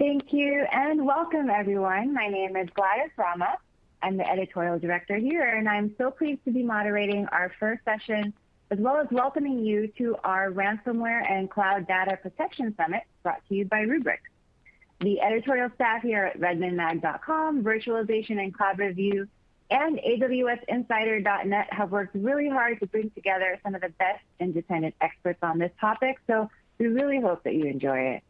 Thank you, and welcome everyone. My name is Gladys Rama. I'm the editorial director here, and I'm so pleased to be moderating our first session, as well as welcoming you to our Ransomware and Cloud Data Protection Summit, brought to you by Rubrik. The editorial staff here at redmondmag.com, Virtualization and Cloud Review, and AWSinsider.net have worked really hard to bring together some of the best independent experts on this topic, so we really hope that you enjoy it.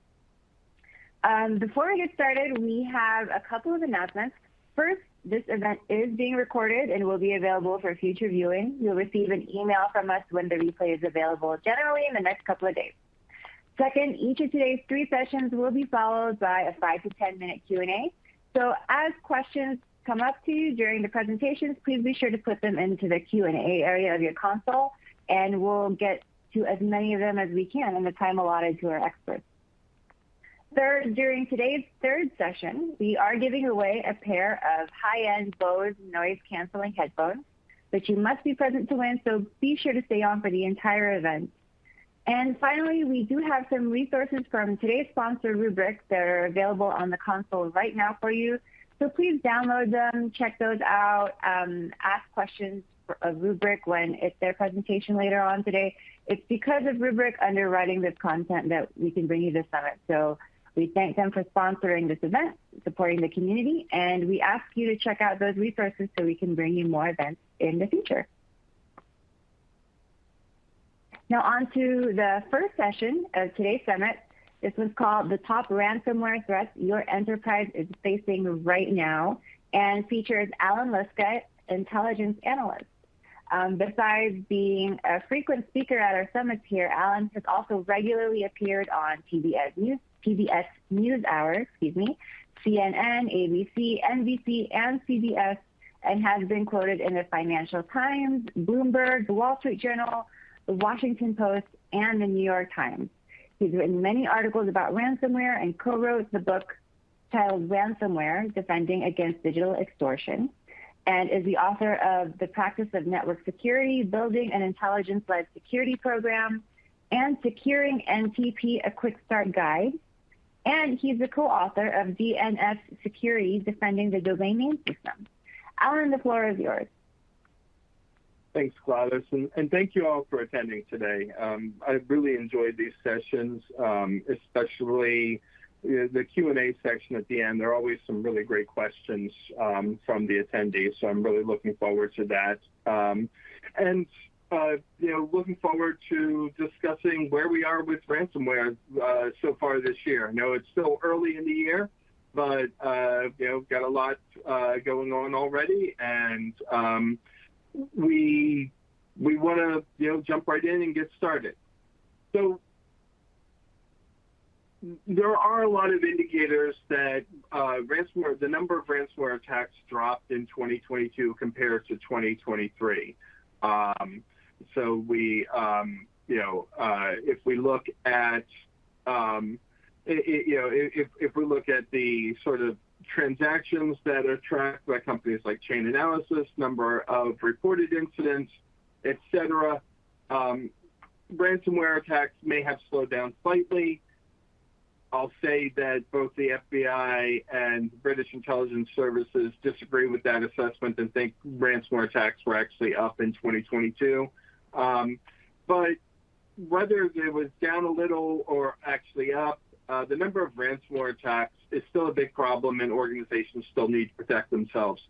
Before we get started, we have a couple of announcements. First, this event is being recorded and will be available for future viewing. You'll receive an email from us when the replay is available, generally in the next couple of days. Second, each of today's 3 sessions will be followed by a 5 to 10 minute Q&A. So as questions come up to you during the presentations, please be sure to put them into the Q&A area of your console, and we'll get to as many of them as we can in the time allotted to our experts. Third, during today's third session, we are giving away a pair of high-end Bose noise-canceling headphones, but you must be present to win, so be sure to stay on for the entire event. And finally, we do have some resources from today's sponsor, Rubrik, that are available on the console right now for you. So please download them, check those out, ask questions of Rubrik when it's their presentation later on today. It's because of Rubrik underwriting this content that we can bring you this summit. So we thank them for sponsoring this event, supporting the community, and we ask you to check out those resources so we can bring you more events in the future. Now on to the first session of today's summit. This one's called The Top Ransomware Threats Your Enterprise is Facing Right Now, and features Alan Liska, intelligence analyst. Besides being a frequent speaker at our summits here, Alan has also regularly appeared on PBS NewsHour, CNN, ABC, NBC, and CBS, and has been quoted in the Financial Times, Bloomberg, the Wall Street Journal, the Washington Post, and the New York Times. He's written many articles about ransomware and co-wrote the book titled Ransomware, Defending Against Digital Extortion, and is the author of The Practice of Network Security, Building an Intelligence-Led Security Program, and Securing NTP, A Quick Start Guide. And he's the co-author of DNS Security, Defending the Domain Name System. Alan, the floor is yours. Thanks, Gladys, and thank you all for attending today. I've really enjoyed these sessions, especially the Q&A section at the end. There are always some really great questions from the attendees, so I'm really looking forward to that. Looking forward to discussing where we are with ransomware so far this year. I know it's still early in the year, but got a lot going on already, and we want to jump right in and get started. So there are a lot of indicators that the number of ransomware attacks dropped in 2022 compared to 2023. So we, if we look at, if we look at the sort of transactions that are tracked by companies like Chain Analysis, number of reported incidents, etc., ransomware attacks may have slowed down slightly. I'll say that both the FBI and British intelligence services disagree with that assessment and think ransomware attacks were actually up in 2022. But whether it was down a little or actually up, the number of ransomware attacks is still a big problem, and organizations still need to protect themselves.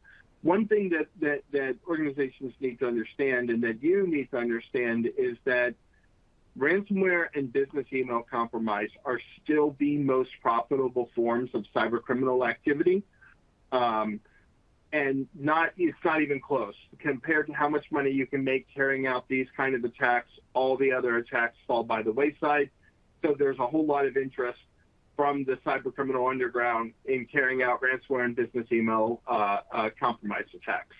One thing that organizations need to understand, and that you need to understand, is that ransomware and business email compromise are still the most profitable forms of cybercriminal activity. And it's not even close. Compared to how much money you can make carrying out these kind of attacks, all the other attacks fall by the wayside. So there's a whole lot of interest from the cybercriminal underground in carrying out ransomware and business email compromise attacks.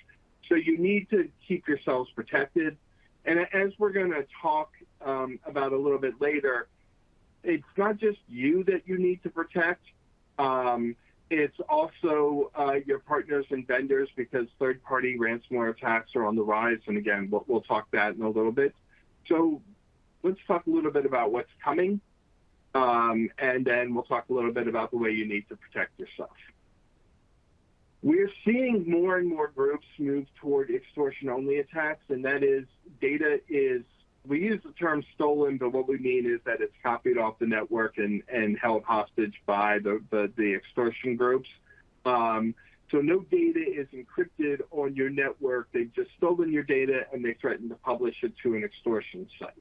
So you need to keep yourselves protected. And as we're going to talk about a little bit later, it's not just you that you need to protect. It's also your partners and vendors, because third-party ransomware attacks are on the rise. And again, we'll talk that in a little bit. So let's talk a little bit about what's coming. and then we'll talk a little bit about the way you need to protect yourself. We're seeing more and more groups move toward extortion-only attacks, and that is data is, we use the term stolen, but what we mean is that it's copied off the network and held hostage by the extortion groups. So no data is encrypted on your network. They've just stolen your data and they threaten to publish it to an extortion site.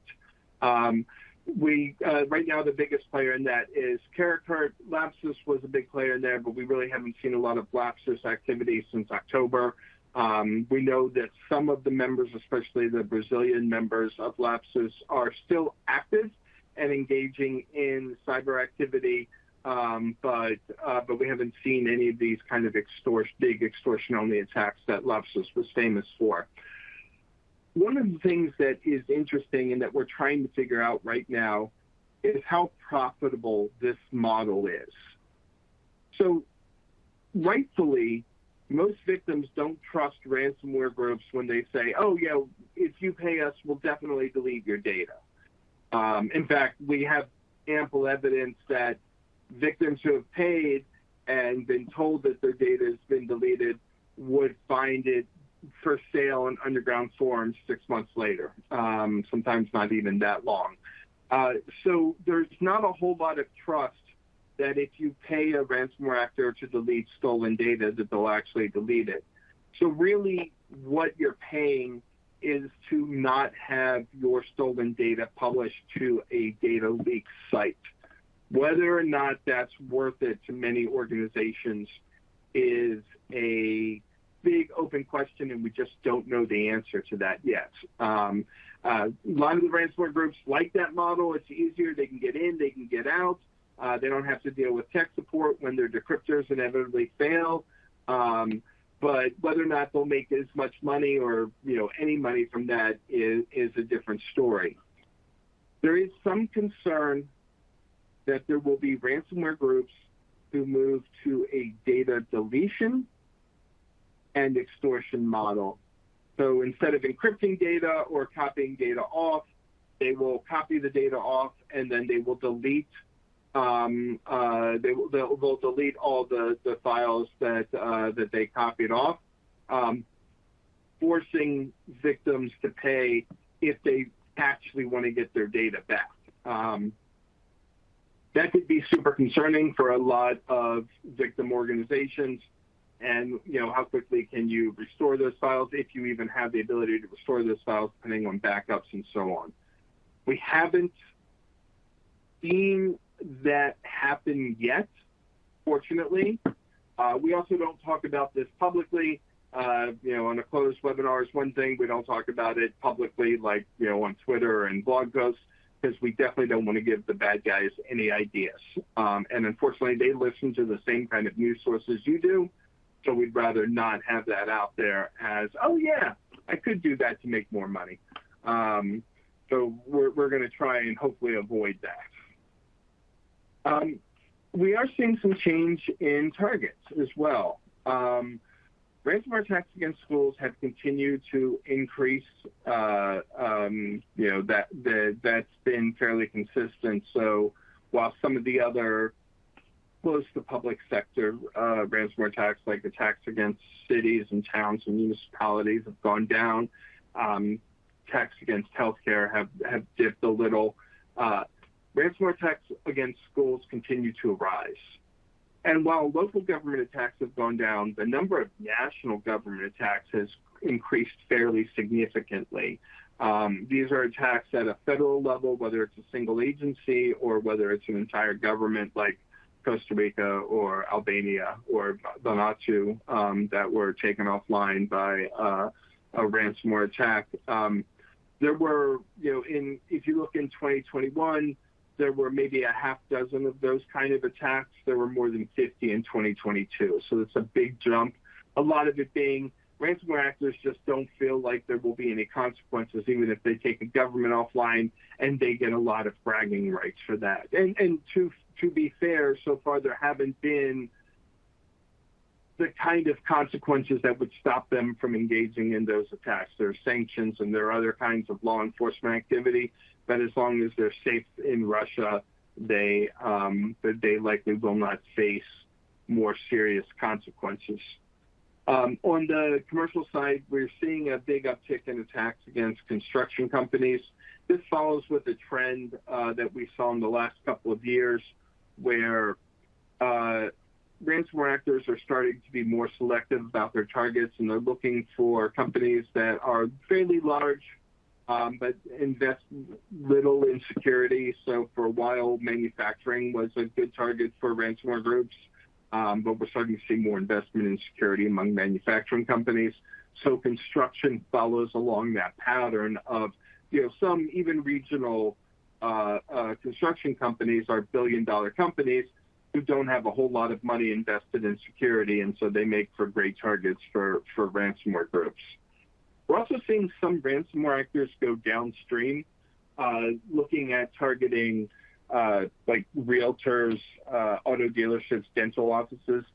Right now, the biggest player in that is Karakurt. Lapsus was a big player in there, but we really haven't seen a lot of Lapsus activity since October. We know that some of the members, especially the Brazilian members of Lapsus, are still active and engaging in cyber activity, but we haven't seen any of these kind of big extortion-only attacks that Lapsus was famous for. One of the things that is interesting and that we're trying to figure out right now is how profitable this model is. So rightfully, most victims don't trust ransomware groups when they say, oh, yeah, if you pay us, we'll definitely delete your data. In fact, we have ample evidence that victims who have paid and been told that their data has been deleted would find it for sale on underground forums 6 months later, sometimes not even that long. So there's not a whole lot of trust that if you pay a ransomware actor to delete stolen data, that they'll actually delete it. So really what you're paying is to not have your stolen data published to a data leak site. Whether or not that's worth it to many organizations is a big open question, and we just don't know the answer to that yet. A lot of the ransomware groups like that model. It's easier. They can get in, they can get out. They don't have to deal with tech support when their decryptors inevitably fail. But whether or not they'll make as much money or any money from that is a different story. There is some concern that there will be ransomware groups who move to a data deletion and extortion model. So instead of encrypting data or copying data off, they will copy the data off and then they will delete. They'll delete all the files that they copied off, forcing victims to pay if they actually want to get their data back. That could be super concerning for a lot of victim organizations. And how quickly can you restore those files, if you even have the ability to restore those files, depending on backups and so on. We haven't seen that happen yet, fortunately. We also don't talk about this publicly. On a closed webinar is one thing. We don't talk about it publicly, like on Twitter and blog posts, because we definitely don't want to give the bad guys any ideas. And unfortunately, they listen to the same kind of news sources you do. So we'd rather not have that out there as, oh yeah, I could do that to make more money. So we're going to try and hopefully avoid that. We are seeing some change in targets as well. Ransomware attacks against schools have continued to increase. That's been fairly consistent. So while some of the other close to public sector ransomware attacks, like attacks against cities and towns and municipalities, have gone down. Attacks against healthcare have dipped a little. Ransomware attacks against schools continue to arise. And while local government attacks have gone down, the number of national government attacks has increased fairly significantly. These are attacks at a federal level, whether it's a single agency or whether it's an entire government like Costa Rica or Albania or Vanuatu that were taken offline by a ransomware attack. There were, if you look in 2021, there were maybe a half dozen of those kind of attacks. There were more than 50 in 2022. So it's a big jump. A lot of it being ransomware actors just don't feel like there will be any consequences, even if they take a government offline, and they get a lot of bragging rights for that. And to be fair, so far there haven't been the kind of consequences that would stop them from engaging in those attacks. There are sanctions and there are other kinds of law enforcement activity, but as long as they're safe in Russia, that they likely will not face more serious consequences. On the commercial side, we're seeing a big uptick in attacks against construction companies. This follows with a trend that we saw in the last couple of years where ransomware actors are starting to be more selective about their targets, and they're looking for companies that are fairly large but invest little in security. So for a while, manufacturing was a good target for ransomware groups, but we're starting to see more investment in security among manufacturing companies. So construction follows along that pattern of, some even regional construction companies are billion-dollar companies who don't have a whole lot of money invested in security, and so they make for great targets for ransomware groups. We're also seeing some ransomware actors go downstream, looking at targeting like realtors, auto dealerships, dental offices.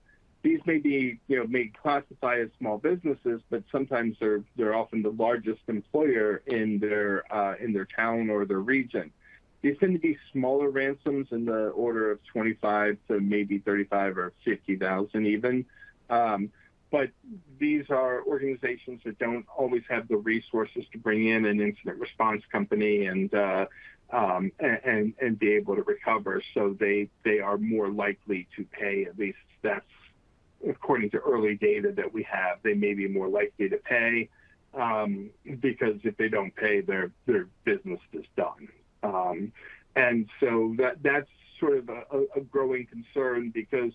These may be, may classify as small businesses, but sometimes they're often the largest employer in their town or their region. These tend to be smaller ransoms in the order of 25 to maybe 35 or 50,000 even. But these are organizations that don't always have the resources to bring in an incident response company and be able to recover. So they are more likely to pay. At least that's according to early data that we have. They may be more likely to pay because if they don't pay, their business is done. And so that's sort of a growing concern because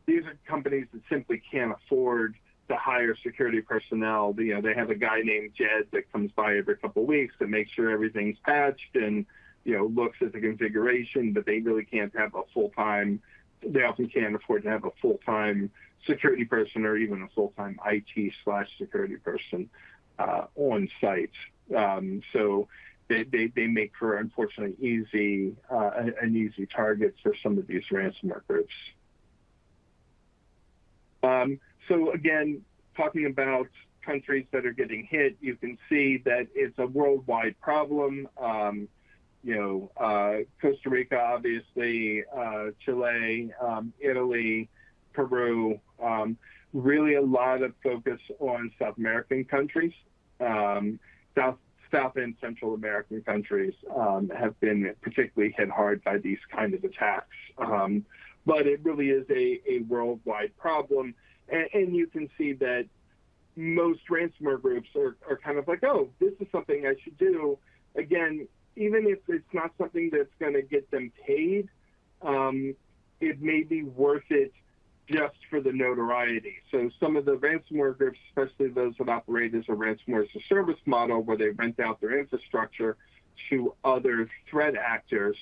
these are companies that simply can't afford to hire security personnel. They have a guy named Jed that comes by every couple of weeks to make sure everything's patched and, looks at the configuration, but they really can't have a full-time, they often can't afford to have a full-time security person or even a full-time IT/security person on site. So they make for, unfortunately, an easy target for some of these ransomware groups. So again, talking about countries that are getting hit, you can see that it's a worldwide problem. Costa Rica, obviously, Chile, Italy, Peru, really a lot of focus on South American countries. South and Central American countries have been particularly hit hard by these kind of attacks. But it really is a worldwide problem. And you can see that most ransomware groups are kind of like, oh, this is something I should do. Again, even if it's not something that's going to get them paid, it may be worth it just for the notoriety. So some of the ransomware groups, especially those that operate as a ransomware as a service model where they rent out their infrastructure to other threat actors,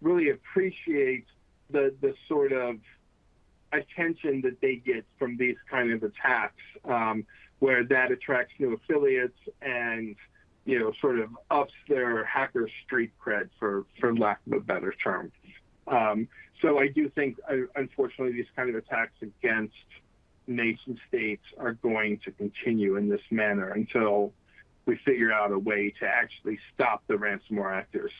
really appreciate the sort of attention that they get from these kind of attacks, where that attracts new affiliates and sort of ups their hacker street cred, for lack of a better term. So I do think, unfortunately, these kind of attacks against nation states are going to continue in this manner until we figure out a way to actually stop the ransomware actors.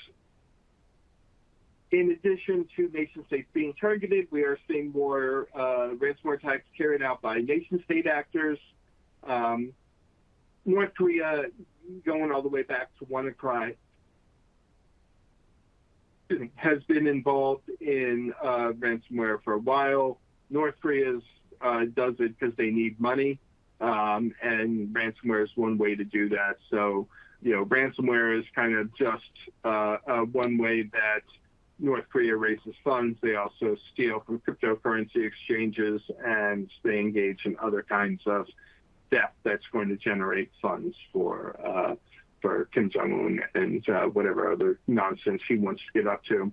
In addition to nation states being targeted, we are seeing more ransomware attacks carried out by nation state actors. North Korea, going all the way back to WannaCry, has been involved in ransomware for a while. North Korea does it because they need money, and ransomware is one way to do that. So, ransomware is kind of just one way that North Korea raises funds. They also steal from cryptocurrency exchanges, and they engage in other kinds of theft that's going to generate funds for Kim Jong-un and whatever other nonsense he wants to get up to.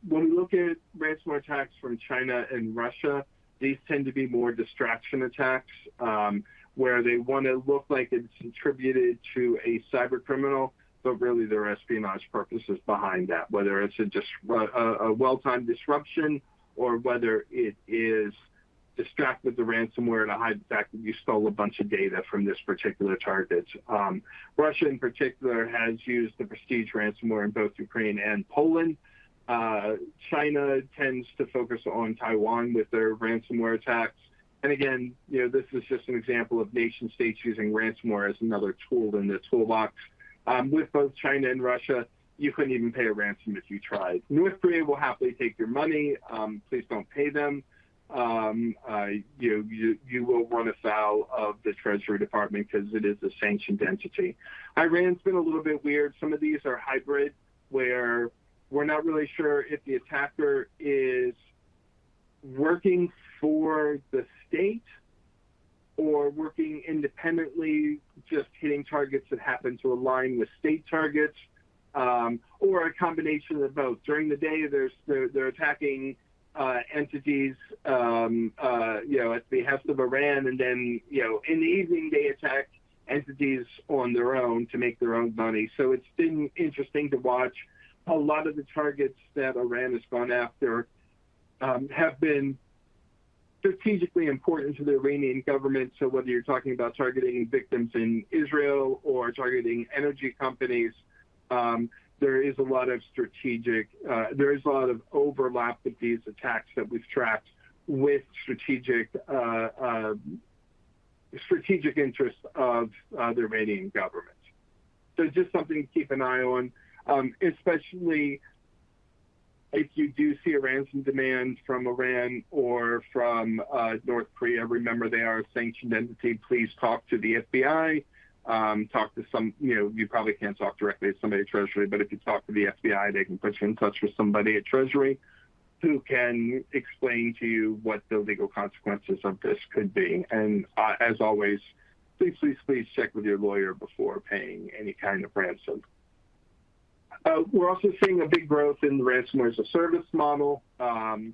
When we look at ransomware attacks from China and Russia, these tend to be more distraction attacks, where they want to look like it's attributed to a cyber criminal, but really there are espionage purposes behind that, whether it's a well-timed disruption or whether it is distracted the ransomware to hide the fact that you stole a bunch of data from this particular target. Russia in particular has used the Prestige ransomware in both Ukraine and Poland. China tends to focus on Taiwan with their ransomware attacks. And again, this is just an example of nation states using ransomware as another tool in the toolbox. With both China and Russia, you couldn't even pay a ransom if you tried. North Korea will happily take your money. Please don't pay them. You will run afoul of the Treasury Department because it is a sanctioned entity. Iran's been a little bit weird. Some of these are hybrid, where we're not really sure if the attacker is working for the state or working independently, just hitting targets that happen to align with state targets, or a combination of both. During the day, they're attacking entities, at the behest of Iran, and then, in the evening they attack entities on their own to make their own money. So it's been interesting to watch. A lot of the targets that Iran has gone after have been strategically important to the Iranian government. So whether you're talking about targeting victims in Israel or targeting energy companies, there is a lot of there is a lot of overlap with these attacks that we've tracked with strategic interests of the Iranian government. So just something to keep an eye on, especially if you do see a ransom demand from Iran or from North Korea. Remember, they are a sanctioned entity. Please talk to the FBI. Talk to some, you probably can't talk directly to somebody at Treasury, but if you talk to the FBI, they can put you in touch with somebody at Treasury who can explain to you what the legal consequences of this could be. And as always, please check with your lawyer before paying any kind of ransom. We're also seeing a big growth in the ransomware as a service model. Lockbit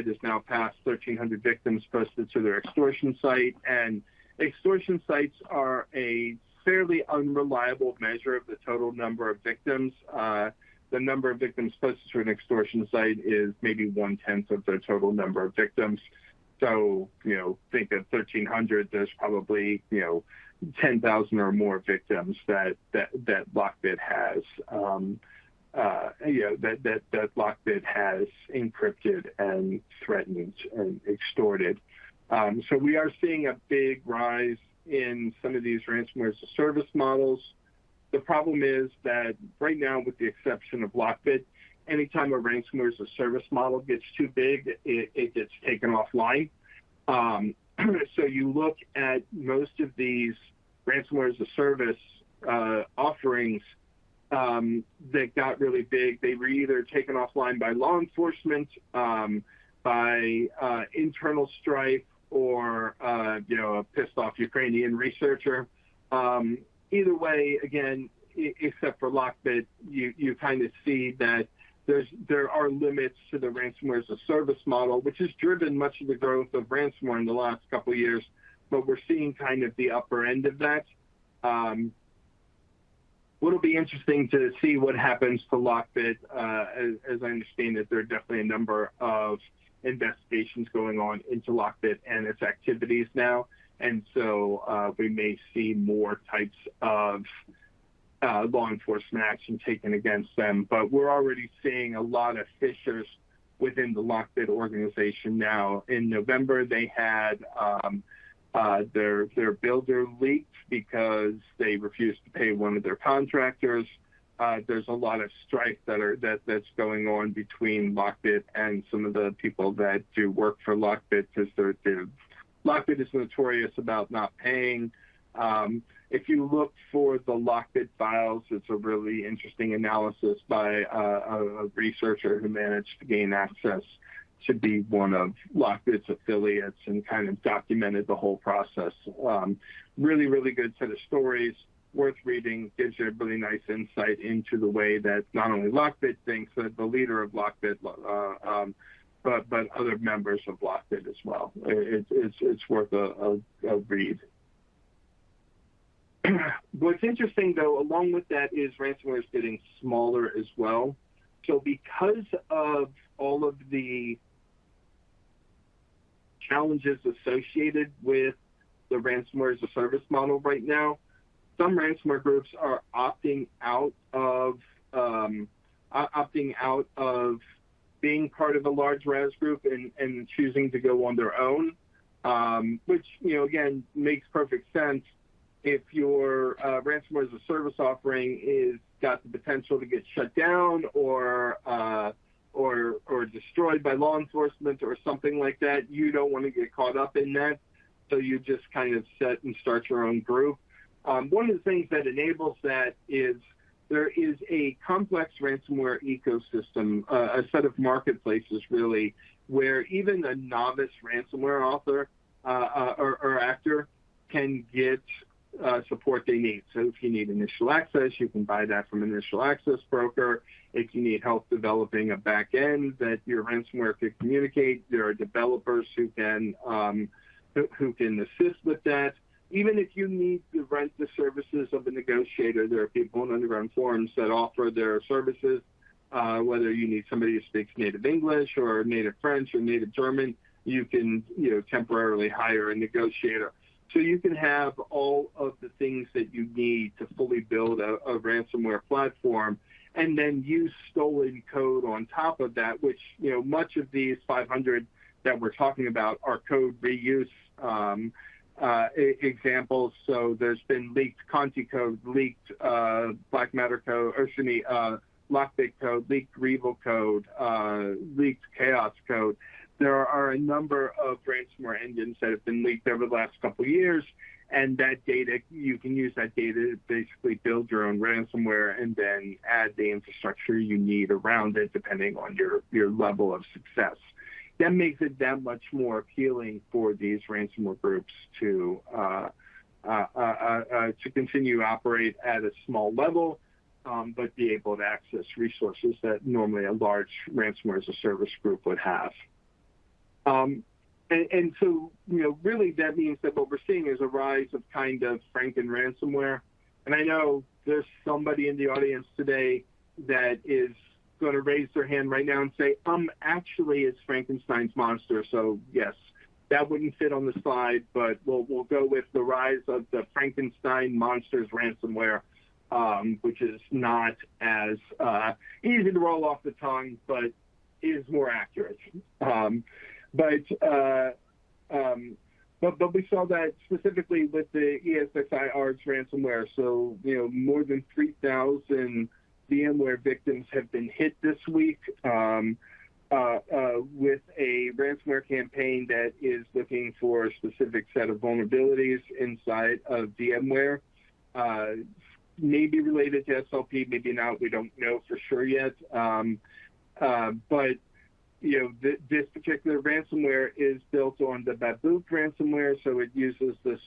has now passed 1,300 victims posted to their extortion site, and extortion sites are a fairly unreliable measure of the total number of victims. The number of victims posted to an extortion site is maybe 1/10 of their total number of victims. So, think of 1,300, there's probably, 10,000 or more victims that Lockbit has, that Lockbit has encrypted and threatened and extorted. So we are seeing a big rise in some of these ransomware as a service models. The problem is that right now, with the exception of Lockbit, anytime a ransomware as a service model gets too big, it gets taken offline. So you look at most of these ransomware as a service offerings that got really big. They were either taken offline by law enforcement, by internal strife, or a pissed off Ukrainian researcher. Either way, again, except for Lockbit, you kind of see that there are limits to the ransomware as a service model, which has driven much of the growth of ransomware in the last couple of years. But we're seeing kind of the upper end of that. What'll be interesting to see what happens to Lockbit. As I understand it, there are definitely a number of investigations going on into Lockbit and its activities now. And so we may see more types of law enforcement action taken against them. But we're already seeing a lot of fissures within the Lockbit organization now. In November, they had their builder leaked because they refused to pay one of their contractors. There's a lot of strife that's going on between Lockbit and some of the people that do work for Lockbit, because Lockbit is notorious about not paying. If you look for the Lockbit files, it's a really interesting analysis by a researcher who managed to gain access to be one of Lockbit's affiliates and kind of documented the whole process. Really, really good set of stories, worth reading, gives you a really nice insight into the way that not only Lockbit thinks, but the leader of Lockbit, but other members of Lockbit as well. It's worth a read. What's interesting, though, along with that, is ransomware is getting smaller as well. So because of all of the challenges associated with the ransomware as a service model right now, some ransomware groups are opting out of opting out of being part of a large RAS group and choosing to go on their own, which, again, makes perfect sense if your ransomware as a service offering is got the potential to get shut down or destroyed by law enforcement or something like that. You don't want to get caught up in that, so you just kind of set and start your own group. One of the things that enables that is there is a complex ransomware ecosystem, a set of marketplaces really, where even a novice ransomware author or actor can get support they need. So if you need initial access, you can buy that from an initial access broker. If you need help developing a back end that your ransomware could communicate, there are developers who can assist with that. Even if you need to rent the services of a negotiator, there are people on underground forums that offer their services, whether you need somebody who speaks native English or native French or native German, you can temporarily hire a negotiator. So you can have all of the things that you need to fully build a ransomware platform and then use stolen code on top of that, which, much of these 500 that we're talking about are code reuse examples. So there's been leaked Conti code, leaked Black Matter code, Lockbit code, leaked Revel code, leaked Chaos code. There are a number of ransomware engines that have been leaked over the last couple of years, and that data, you can use that data to basically build your own ransomware and then add the infrastructure you need around it depending on your level of success. That makes it that much more appealing for these ransomware groups to continue to operate at a small level, but be able to access resources that normally a large ransomware as a service group would have. And so, really that means that what we're seeing is a rise of kind of Franken ransomware. And I know there's somebody in the audience today that is going to raise their hand right now and say, actually it's Frankenstein's monster. So yes, that wouldn't fit on the slide, but we'll go with the rise of the Frankenstein monsters ransomware, which is not as easy to roll off the tongue, but is more accurate. But we saw that specifically with the ESXi ARGS ransomware. So, more than 3,000 VMware victims have been hit this week with a ransomware campaign that is looking for a specific set of vulnerabilities inside of VMware. Maybe related to SLP, maybe not. We don't know for sure yet. But this particular ransomware is built on the Babook ransomware, so it uses the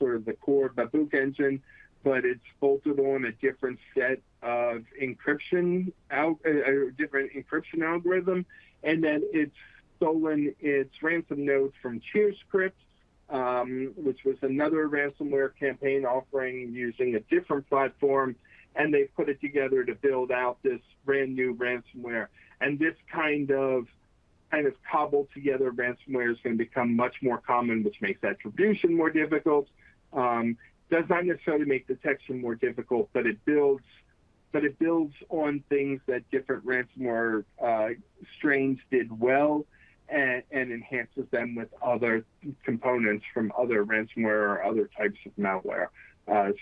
core Babook engine, but it's bolted on a different set of encryption, a different encryption algorithm, and then it's stolen its ransom node from CheerScript, which was another ransomware campaign offering using a different platform, and they put it together to build out this brand new ransomware. And this kind of cobbled together ransomware is going to become much more common, which makes attribution more difficult. Does not necessarily make detection more difficult, but it builds on things that different ransomware strains did well and enhances them with other components from other ransomware or other types of malware.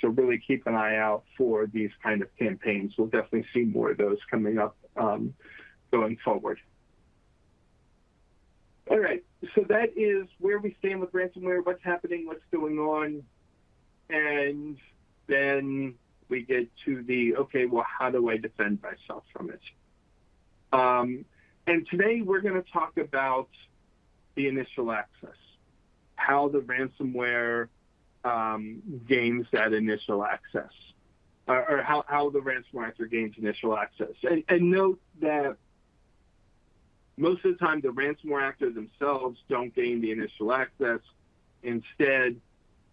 So really keep an eye out for these kind of campaigns. We'll definitely see more of those coming up going forward. All right, so that is where we stand with ransomware, what's happening, what's going on, and then we get to the, okay, well, how do I defend myself from it? And today we're going to talk about the initial access, how the ransomware gains that initial access, or how the ransomware actor gains initial access. And note that most of the time, the ransomware actor themselves don't gain the initial access. Instead,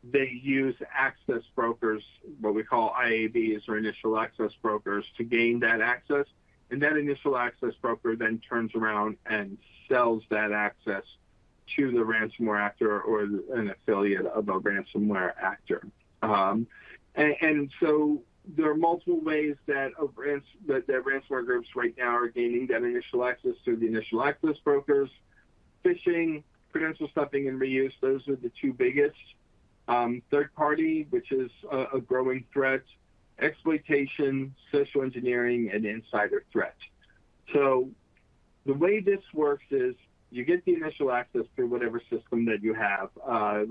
they use access brokers, what we call IABs or initial access brokers, to gain that access. And that initial access broker then turns around and sells that access to the ransomware actor or an affiliate of a ransomware actor. And so There are multiple ways that ransomware groups right now are gaining that initial access through the initial access brokers. Phishing, credential stuffing, and reuse, those are the two biggest. Third party, which is a growing threat, exploitation, social engineering, and insider threat. So the way this works is you get the initial access through whatever system that you have. A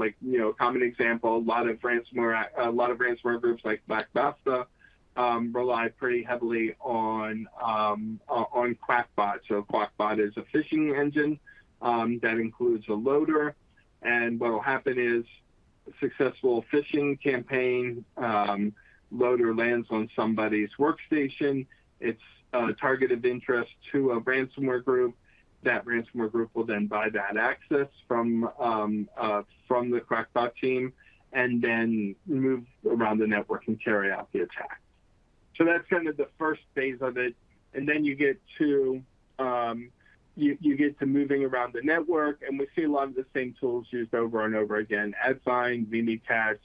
common example, a lot of ransomware groups like Black Basta rely pretty heavily on Quackbot. So Quackbot is a phishing engine that includes a loader, and what will happen is a successful phishing campaign, loader lands on somebody's workstation. It's a target of interest to a ransomware group. That ransomware group will then buy that access from the Quackbot team and then move around the network and carry out the attack. So that's kind of the first phase of it, and then you get to moving around the network, and we see a lot of the same tools used over and over again: AdFind, VMeCats,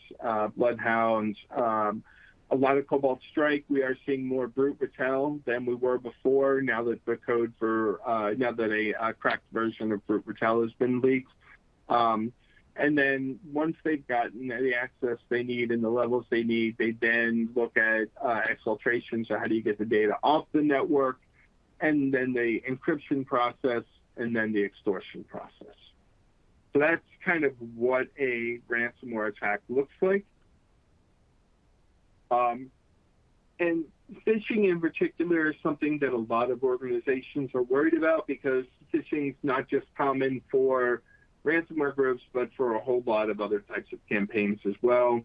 Bloodhound, a lot of Cobalt Strike. We are seeing more Brute Ratel than we were before. Now that a cracked version of Brute Ratel has been leaked, and then once they've gotten the access they need and the levels they need, they then look at exfiltration. So how do you get the data off the network? And then the encryption process, and then the extortion process. So that's kind of what a ransomware attack looks like. And phishing in particular is something that a lot of organizations are worried about, because phishing is not just common for ransomware groups, but for a whole lot of other types of campaigns as well.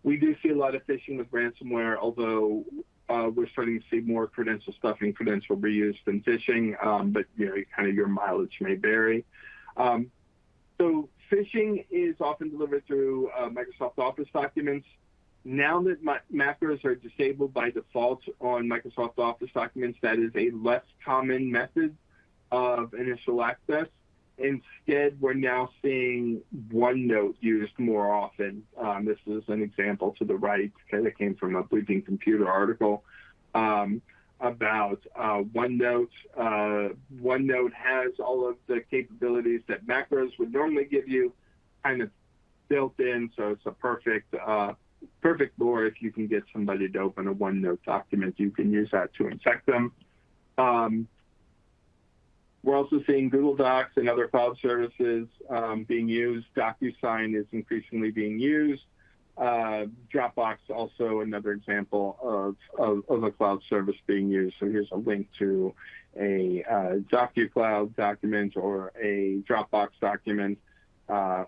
We do see a lot of phishing with ransomware, although we're starting to see more credential stuffing, credential reuse than phishing, but your mileage may vary. So phishing is often delivered through Microsoft Office documents. Now that macros are disabled by default on Microsoft Office documents, that is a less common method of initial access. Instead, we're now seeing OneNote used more often. This is an example to the right that came from a Bleeping Computer article about OneNote. OneNote has all of the capabilities that macros would normally give you kind of built in, so it's a perfect lure. If you can get somebody to open a OneNote document, you can use that to infect them. We're also seeing Google Docs and other cloud services being used. DocuSign is increasingly being used. Dropbox, also another example of a cloud service being used. So here's a link to a DocuCloud document or a Dropbox document, a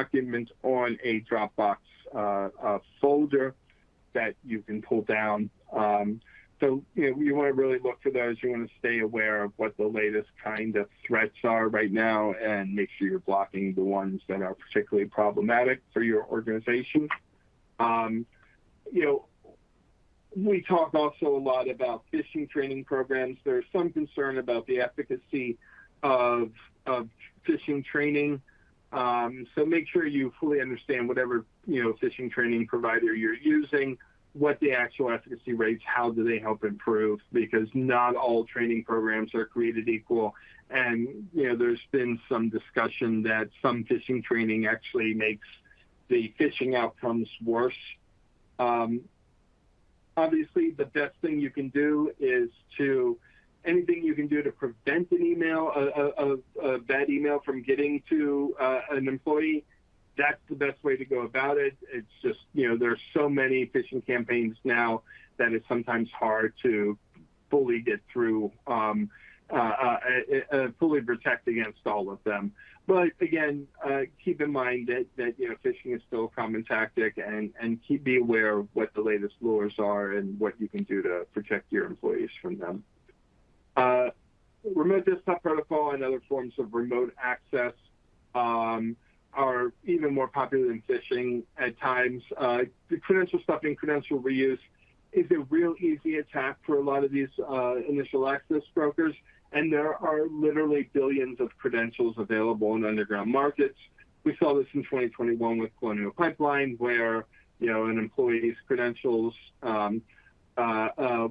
document on a Dropbox folder that you can pull down. So you want to really look for those. You want to stay aware of what the latest kind of threats are right now, and make sure you're blocking the ones that are particularly problematic for your organization. We talk also a lot about phishing training programs. There's some concern about the efficacy of phishing training. So make sure you fully understand whatever phishing training provider you're using, what the actual efficacy rates, how do they help improve, because not all training programs are created equal. And there's been some discussion that some phishing training actually makes the phishing outcomes worse. Obviously, the best thing you can do is anything you can do to prevent an email, a bad email from getting to an employee. That's the best way to go about it. It's just, there's so many phishing campaigns now that it's sometimes hard to fully get through, fully protect against all of them. But again, keep in mind that phishing is still a common tactic, and be aware of what the latest lures are and what you can do to protect your employees from them. Remote desktop protocol and other forms of remote access are even more popular than phishing at times. The credential stuffing, credential reuse is a real easy attack for a lot of these initial access brokers, and there are literally billions of credentials available in underground markets. We saw this in 2021 with Colonial Pipeline, where an employee's credentials were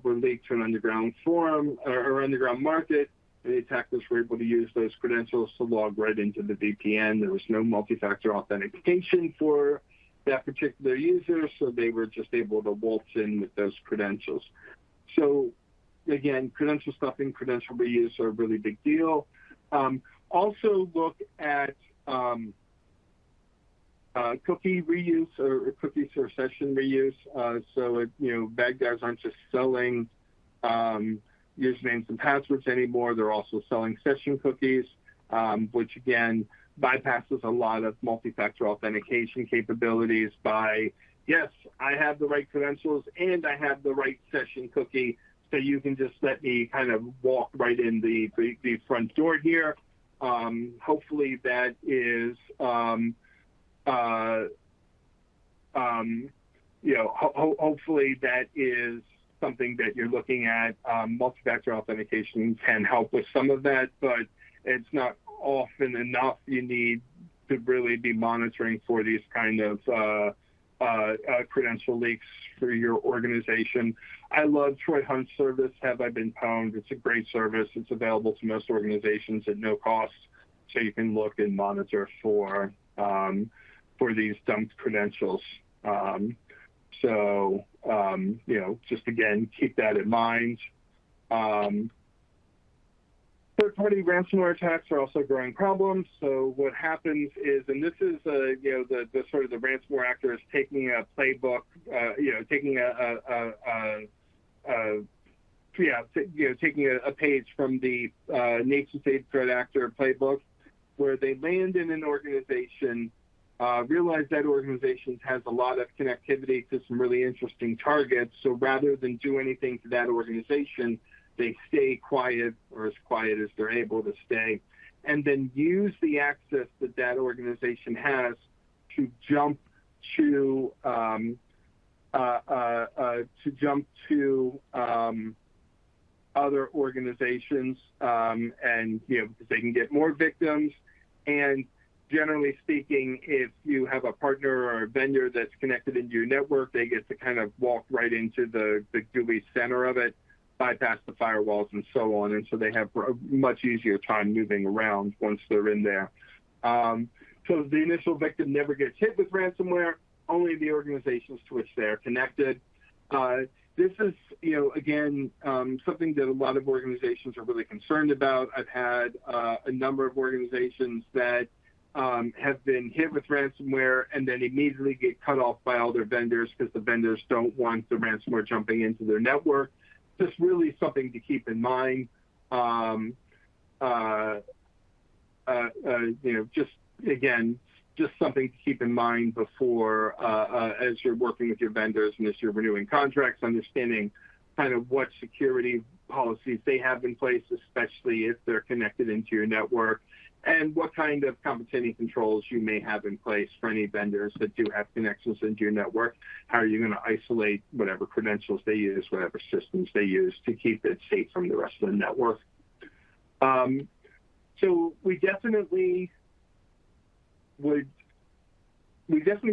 leaked to an underground forum or underground market. And the attackers were able to use those credentials to log right into the VPN. There was no multi-factor authentication for that particular user, so they were just able to waltz in with those credentials. So again, credential stuffing, credential reuse are a really big deal. Also look at cookie reuse or cookies or session reuse. Bad guys aren't just selling usernames and passwords anymore. They're also selling session cookies, which again bypasses a lot of multi-factor authentication capabilities by, yes, I have the right credentials and I have the right session cookie, so you can just let me kind of walk right in the front door here. Hopefully that is hopefully that is something that you're looking at. Multi-factor authentication can help with some of that, but it's not often enough. You need to really be monitoring for these kind of credential leaks for your organization. I love Troy Hunt's service, Have I Been Pwned? It's a great service. It's available to most organizations at no cost, so you can look and monitor for these dumped credentials. Just again, keep that in mind. Third-party ransomware attacks are also growing problems. So what happens is, and this is the sort of the ransomware actor is taking a playbook, taking a page from the nation-state threat actor playbook, where they land in an organization, realize that organization has a lot of connectivity to some really interesting targets. So rather than do anything to that organization, they stay quiet, or as quiet as they're able to stay, and then use the access that that organization has to jump to other organizations, and because they can get more victims. And generally speaking, if you have a partner or a vendor that's connected into your network, they get to kind of walk right into the GUI center of it, bypass the firewalls and so on. And so they have a much easier time moving around once they're in there. So the initial victim never gets hit with ransomware, only the organizations to which they are connected. This is, again, something that a lot of organizations are really concerned about. I've had a number of organizations that have been hit with ransomware and then immediately get cut off by all their vendors because the vendors don't want the ransomware jumping into their network. Just really something to keep in mind. Just something to keep in mind before, as you're working with your vendors and as you're renewing contracts, understanding kind of what security policies they have in place, especially if they're connected into your network, and what kind of compensating controls you may have in place for any vendors that do have connections into your network. How are you going to isolate whatever credentials they use, whatever systems they use to keep it safe from the rest of the network? So we definitely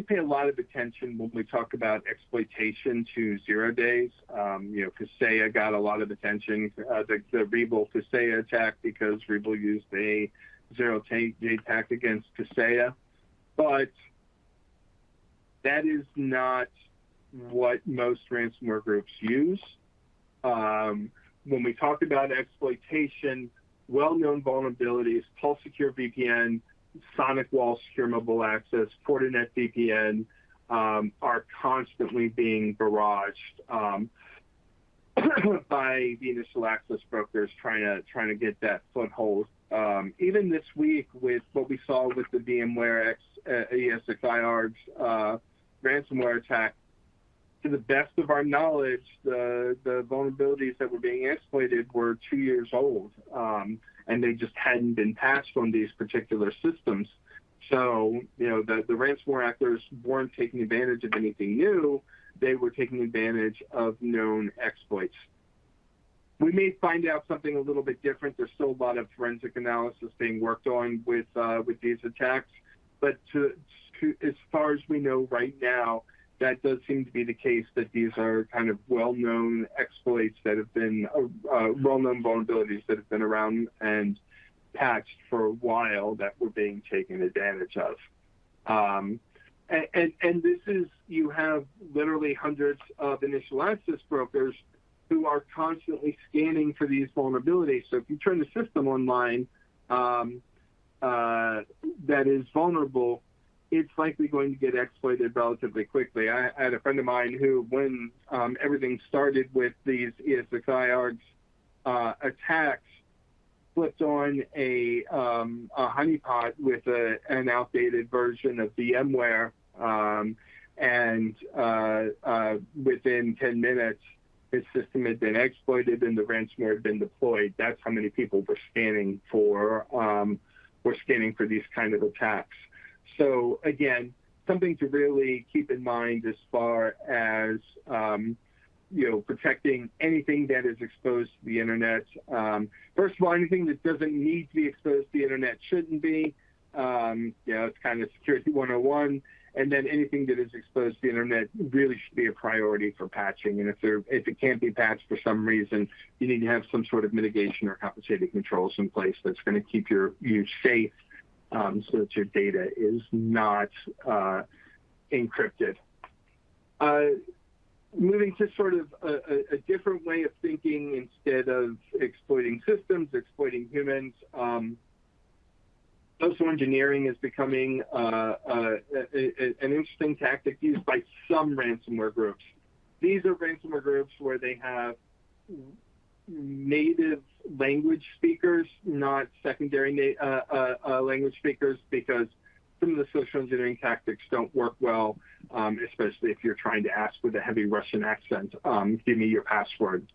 pay a lot of attention when we talk about exploitation to 0 days. Kaseya got a lot of attention, the Rebel Kaseya attack, because Rebel used a 0-day attack against Kaseya. But that is not what most ransomware groups use. When we talk about exploitation, well-known vulnerabilities, Pulse Secure VPN, Sonic Wall Secure Mobile Access, Fortinet VPN are constantly being barraged by the initial access brokers trying to get that foothold. Even this week, with what we saw with the VMware ESXi ransomware attack, to the best of our knowledge, the vulnerabilities that were being exploited were 2 years old, and they just hadn't been patched on these particular systems. So, the ransomware actors weren't taking advantage of anything new. They were taking advantage of known exploits. We may find out something a little bit different. There's still a lot of forensic analysis being worked on with these attacks, But as far as we know right now, that does seem to be the case, that these are kind of well-known exploits that have been, well-known vulnerabilities that have been around and patched for a while that were being taken advantage of. And this is, you have literally hundreds of initial access brokers who are constantly scanning for these vulnerabilities. So if you turn the system online that is vulnerable, it's likely going to get exploited relatively quickly. I had a friend of mine who, when everything started with these ESXi attacks, flipped on a honeypot with an outdated version of VMware, and within 10 minutes, his system had been exploited and the ransomware had been deployed. That's how many people were scanning for these kind of attacks. So again, something to really keep in mind as far as protecting anything that is exposed to the internet. First of all, anything that doesn't need to be exposed to the internet shouldn't be. It's kind of security 101. And then anything that is exposed to the internet really should be a priority for patching. And if it can't be patched for some reason, you need to have some sort of mitigation or compensating controls in place that's going to keep you safe, so that your data is not encrypted. Moving to sort of a different way of thinking, instead of exploiting systems, exploiting humans. Social engineering is becoming an interesting tactic used by some ransomware groups. These are ransomware groups where they have native language speakers, not secondary language speakers, because some of the social engineering tactics don't work well, especially if you're trying to ask with a heavy Russian accent, give me your password.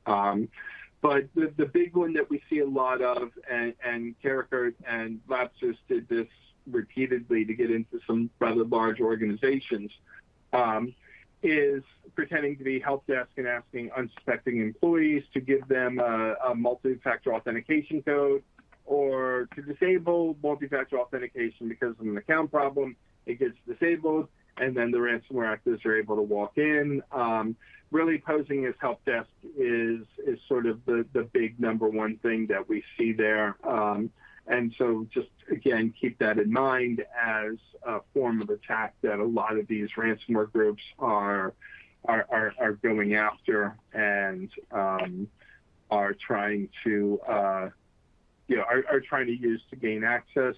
But the big one that we see a lot of, and Karakurt and Lapsus did this repeatedly to get into some rather large organizations, is pretending to be help desk and asking unsuspecting employees to give them a multi-factor authentication code, or to disable multi-factor authentication because of an account problem. It gets disabled, and then the ransomware actors are able to walk in. Really posing as help desk is sort of the big number one thing that we see there. And so just, again, keep that in mind as a form of attack that a lot of these ransomware groups are going after and are trying to use to gain access.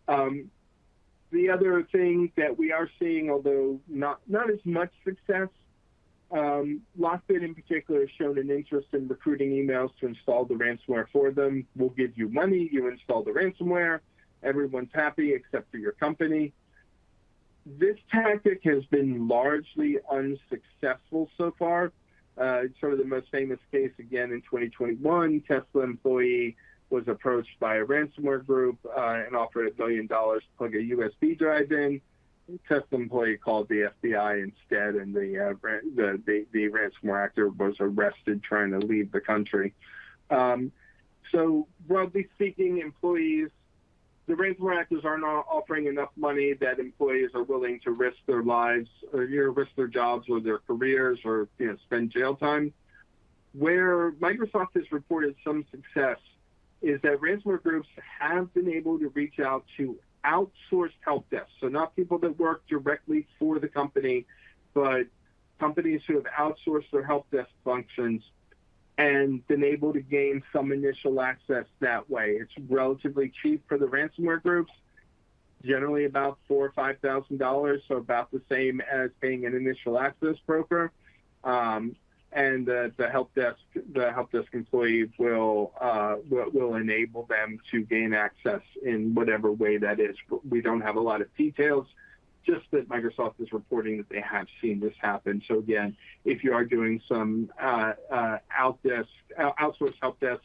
The other thing that we are seeing, although not as much success, Lockbit in particular has shown an interest in recruiting emails to install the ransomware for them. We'll give you money, you install the ransomware, everyone's happy except for your company. This tactic has been largely unsuccessful so far. Sort of the most famous case, again, in 2021, Tesla employee was approached by a ransomware group and offered $1 million to plug a USB drive in. Tesla employee called the FBI instead, and the ransomware actor was arrested trying to leave the country. So broadly speaking, employees, the ransomware actors are not offering enough money that employees are willing to risk their lives, or risk their jobs or their careers, or spend jail time. Where Microsoft has reported some success is that ransomware groups have been able to reach out to outsourced help desks. So not people that work directly for the company, but companies who have outsourced their help desk functions and been able to gain some initial access that way. It's relatively cheap for the ransomware groups, generally about $4,000 or $5,000, so about the same as paying an initial access broker. And the help desk employee will enable them to gain access in whatever way that is. We don't have a lot of details, just that Microsoft is reporting that they have seen this happen. So again, if you are doing some outsourced help desks,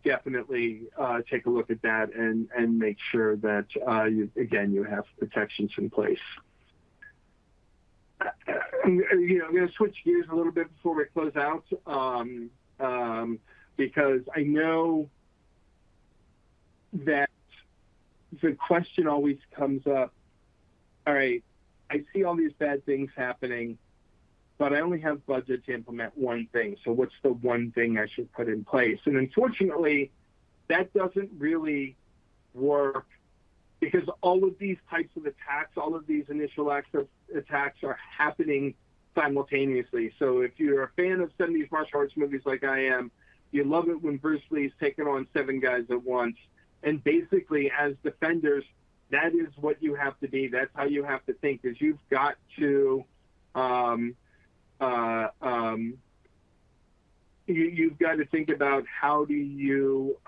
definitely take a look at that and make sure that you have protections in place. I'm going to switch gears a little bit before we close out, because I know that the question always comes up, all right, I see all these bad things happening, but I only have budget to implement one thing. So what's the one thing I should put in place? And unfortunately, that doesn't really work because all of these types of attacks, all of these initial access attacks are happening simultaneously. So if you're a fan of 70s martial arts movies like I am, you love it when Bruce Lee's taking on 7 guys at once. And basically, as defenders, that is what you have to be. That's how you have to think, is you've got to you've got to think about how do you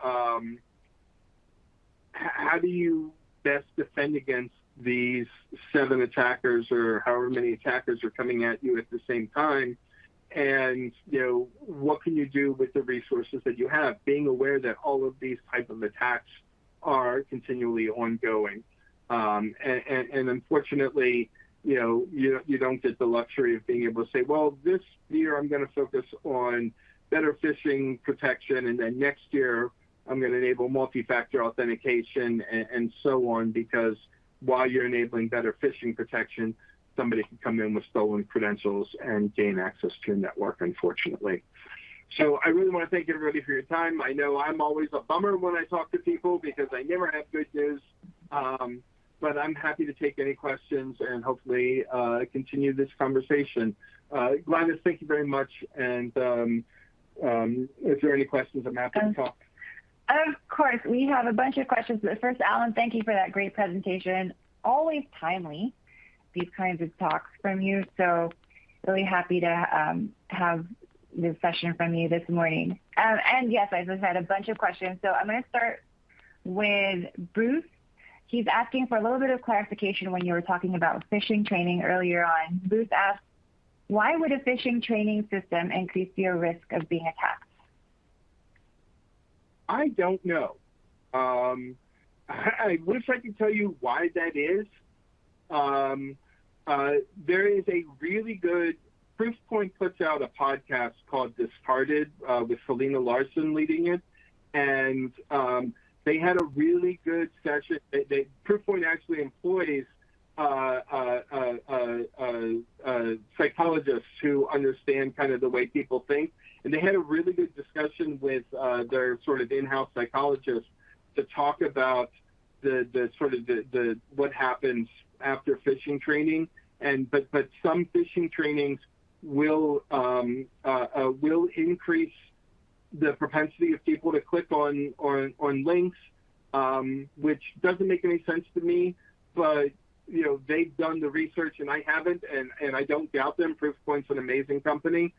best defend against these 7 attackers or however many attackers are coming at you at the same time. And, what can you do with the resources that you have? Being aware that all of these type of attacks are continually ongoing. And unfortunately, you don't get the luxury of being able to say, well, this year I'm going to focus on better phishing protection, and then next year I'm going to enable multi-factor authentication and so on, because while you're enabling better phishing protection, somebody can come in with stolen credentials and gain access to your network, unfortunately. So I really want to thank everybody for your time. I know I'm always a bummer when I talk to people because I never have good news, but I'm happy to take any questions and hopefully continue this conversation. Gladys, thank you very much. And if there are any questions, I'm happy to talk. Of course, we have a bunch of questions. But first, Alan, thank you for that great presentation. Always timely, these kinds of talks from you. So really happy to have this session from you this morning. And yes, I just had a bunch of questions. So I'm going to start with Bruce. He's asking for a little bit of clarification when you were talking about phishing training earlier on. Bruce asked, why would a phishing training system increase your risk of being attacked? I don't know. I wish I could tell you why that is. There is a really good, Proofpoint puts out a podcast called Discarded with Felina Larson leading it. And they had a really good session. Proofpoint actually employs psychologists who understand kind of the way people think. And they had a really good discussion with their sort of in-house psychologists to talk about the what happens after phishing training. But some phishing trainings will increase the propensity of people to click on links, which doesn't make any sense to me. But they've done the research and I haven't, and I don't doubt them. Proofpoint's an amazing company.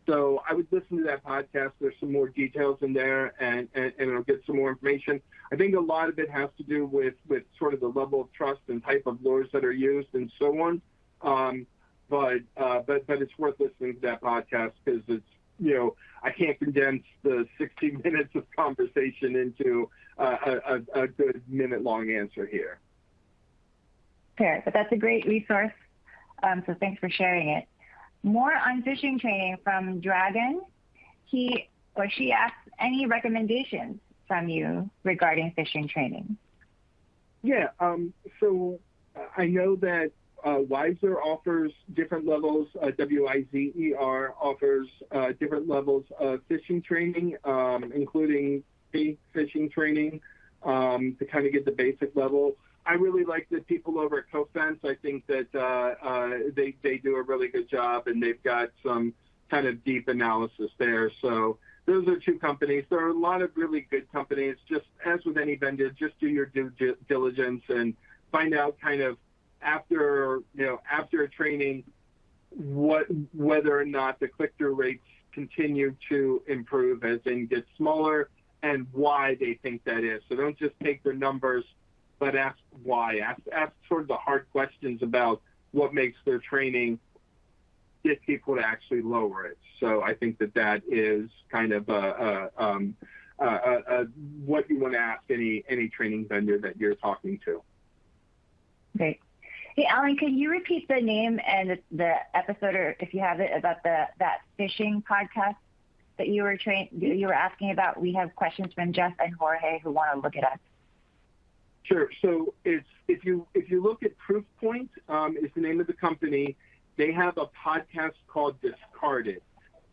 So I would listen to that podcast. There's some more details in there, and it'll get some more information. I think a lot of it has to do with sort of the level of trust and type of lures that are used and so on. But it's worth listening to that podcast because it's, I can't condense the 60 minutes of conversation into a good minute-long answer here. Fair, but that's a great resource. So thanks for sharing it. More on phishing training from Dragon. He or she asks, any recommendations from you regarding phishing training? Yeah, so I know that Wiser offers different levels, WIZER offers different levels of phishing training, including phishing training to kind of get the basic level. I really like the people over at CoFence. I think that they do a really good job, and they've got some kind of deep analysis there. So those are 2 companies. There are a lot of really good companies. Just as with any vendor, just do your due diligence and find out kind of after a training whether or not the click-through rates continue to improve, as in get smaller, and why they think that is. So don't just take their numbers, but ask why. Ask sort of the hard questions about what makes their training get people to actually lower it. So I think that is kind of what you want to ask any training vendor that you're talking to. Great. Hey, Alan, could you repeat the name and the episode, or if you have it, about that phishing podcast that you were asking about? We have questions from Jeff and Jorge who want to look it up. Sure. So if you look at Proofpoint, is the name of the company. They have a podcast called Discarded.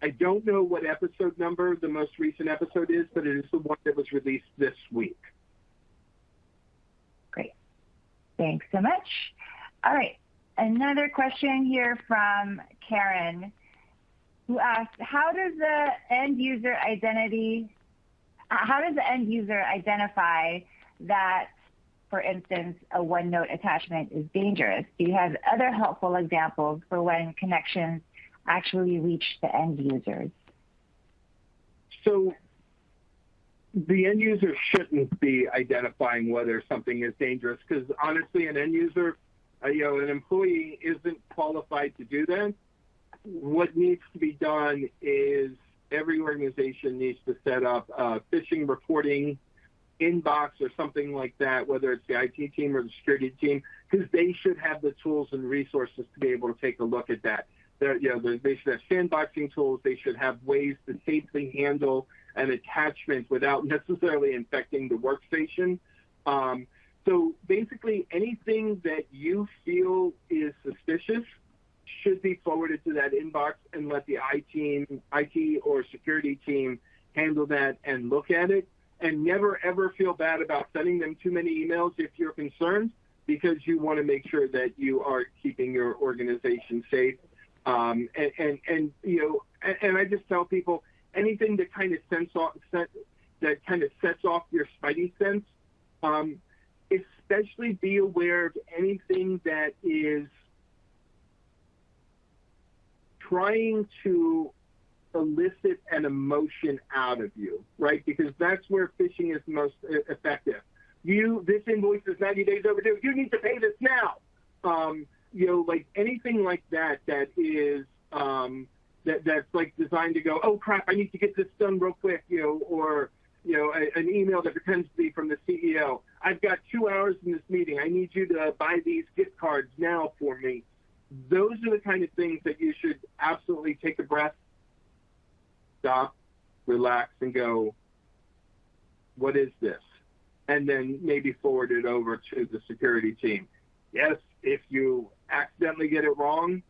I don't know what episode number the most recent episode is, but it is the one that was released this week. Great. Thanks so much. All right. Another question here from Karen, who asked, how does the end user identify that, for instance, a OneNote attachment is dangerous? Do you have other helpful examples for when connections actually reach the end users? So the end user shouldn't be identifying whether something is dangerous, because honestly, an end user, an employee isn't qualified to do that. What needs to be done is every organization needs to set up a phishing reporting inbox or something like that, whether it's the IT team or the security team, because they should have the tools and resources to be able to take a look at that. They should have sandboxing tools. They should have ways to safely handle an attachment without necessarily infecting the workstation. So basically, anything that you feel is suspicious should be forwarded to that inbox and let the IT or security team handle that and look at it. And never, ever feel bad about sending them too many emails if you're concerned, because you want to make sure that you are keeping your organization safe. And I just tell people, anything that kind of sets off your spidey sense, especially be aware of anything that is trying to elicit an emotion out of you, right? Because that's where phishing is most effective. This invoice is 90 days overdue. You need to pay this now. Like anything like that is that's like designed to go, oh crap, I need to get this done real quick, or an email that pretends to be from the CEO. I've got 2 hours in this meeting. I need you to buy these gift cards now for me. Those are the kind of things that you should absolutely take a breath, stop, relax, and go, what is this? And then maybe forward it over to the security team. Yes, if you accidentally get it wrong,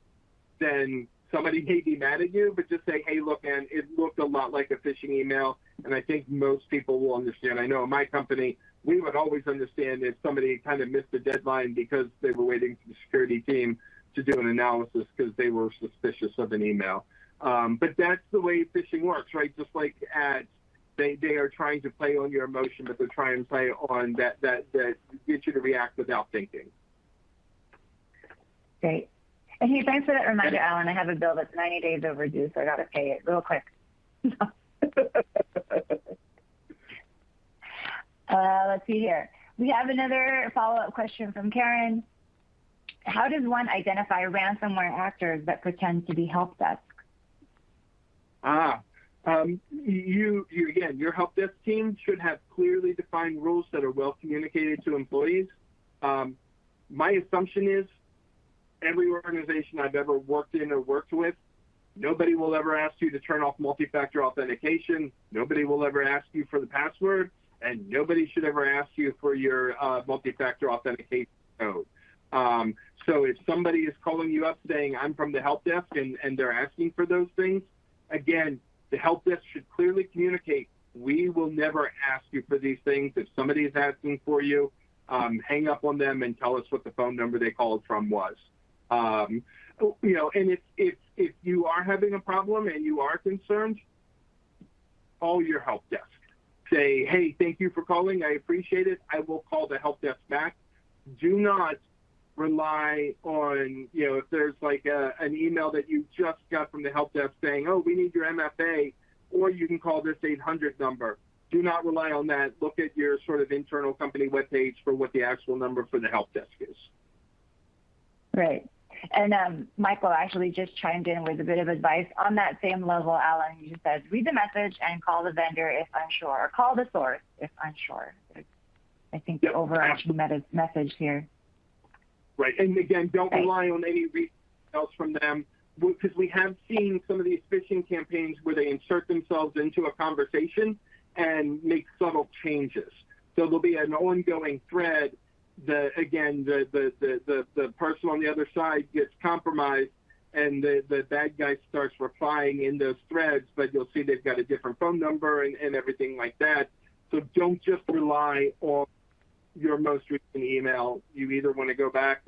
then somebody may be mad at you, but just say, hey, look, man, it looked a lot like a phishing email, and I think most people will understand. I know in my company, we would always understand if somebody kind of missed the deadline because they were waiting for the security team to do an analysis because they were suspicious of an email. But that's the way phishing works, right? Just like ads, they are trying to play on your emotion, but they're trying to play on that get you to react without thinking. Great. And hey, thanks for that reminder, Alan. I have a bill that's 90 days overdue, so I got to pay it real quick. Let's see here. We have another follow-up question from Karen. How does one identify ransomware actors that pretend to be help desk? Your help desk team should have clearly defined rules that are well communicated to employees. My assumption is every organization I've ever worked in or worked with, nobody will ever ask you to turn off multi-factor authentication. Nobody will ever ask you for the password, and nobody should ever ask you for your multi-factor authentication code. So if somebody is calling you up saying, I'm from the help desk, and they're asking for those things, again, the help desk should clearly communicate, we will never ask you for these things. If somebody is asking for you, hang up on them and tell us what the phone number they called from was. And if you are having a problem and you are concerned, call your help desk. Say, hey, thank you for calling. I appreciate it. I will call the help desk back. Do not rely on, if there's like an email that you just got from the help desk saying, oh, we need your MFA, or you can call this 800 number. Do not rely on that. Look at your sort of internal company webpage for what the actual number for the help desk is. Right. And Michael actually just chimed in with a bit of advice on that same level. Alan, you just said, read the message and call the vendor if unsure, or call the source if unsure. I think the overarching message here. Right. And again, don't rely on any else from them, because we have seen some of these phishing campaigns where they insert themselves into a conversation and make subtle changes. So there'll be an ongoing thread. The person on the other side gets compromised, and the bad guy starts replying in those threads, but you'll see they've got a different phone number and everything like that. So don't just rely on your most recent email. You either want to go back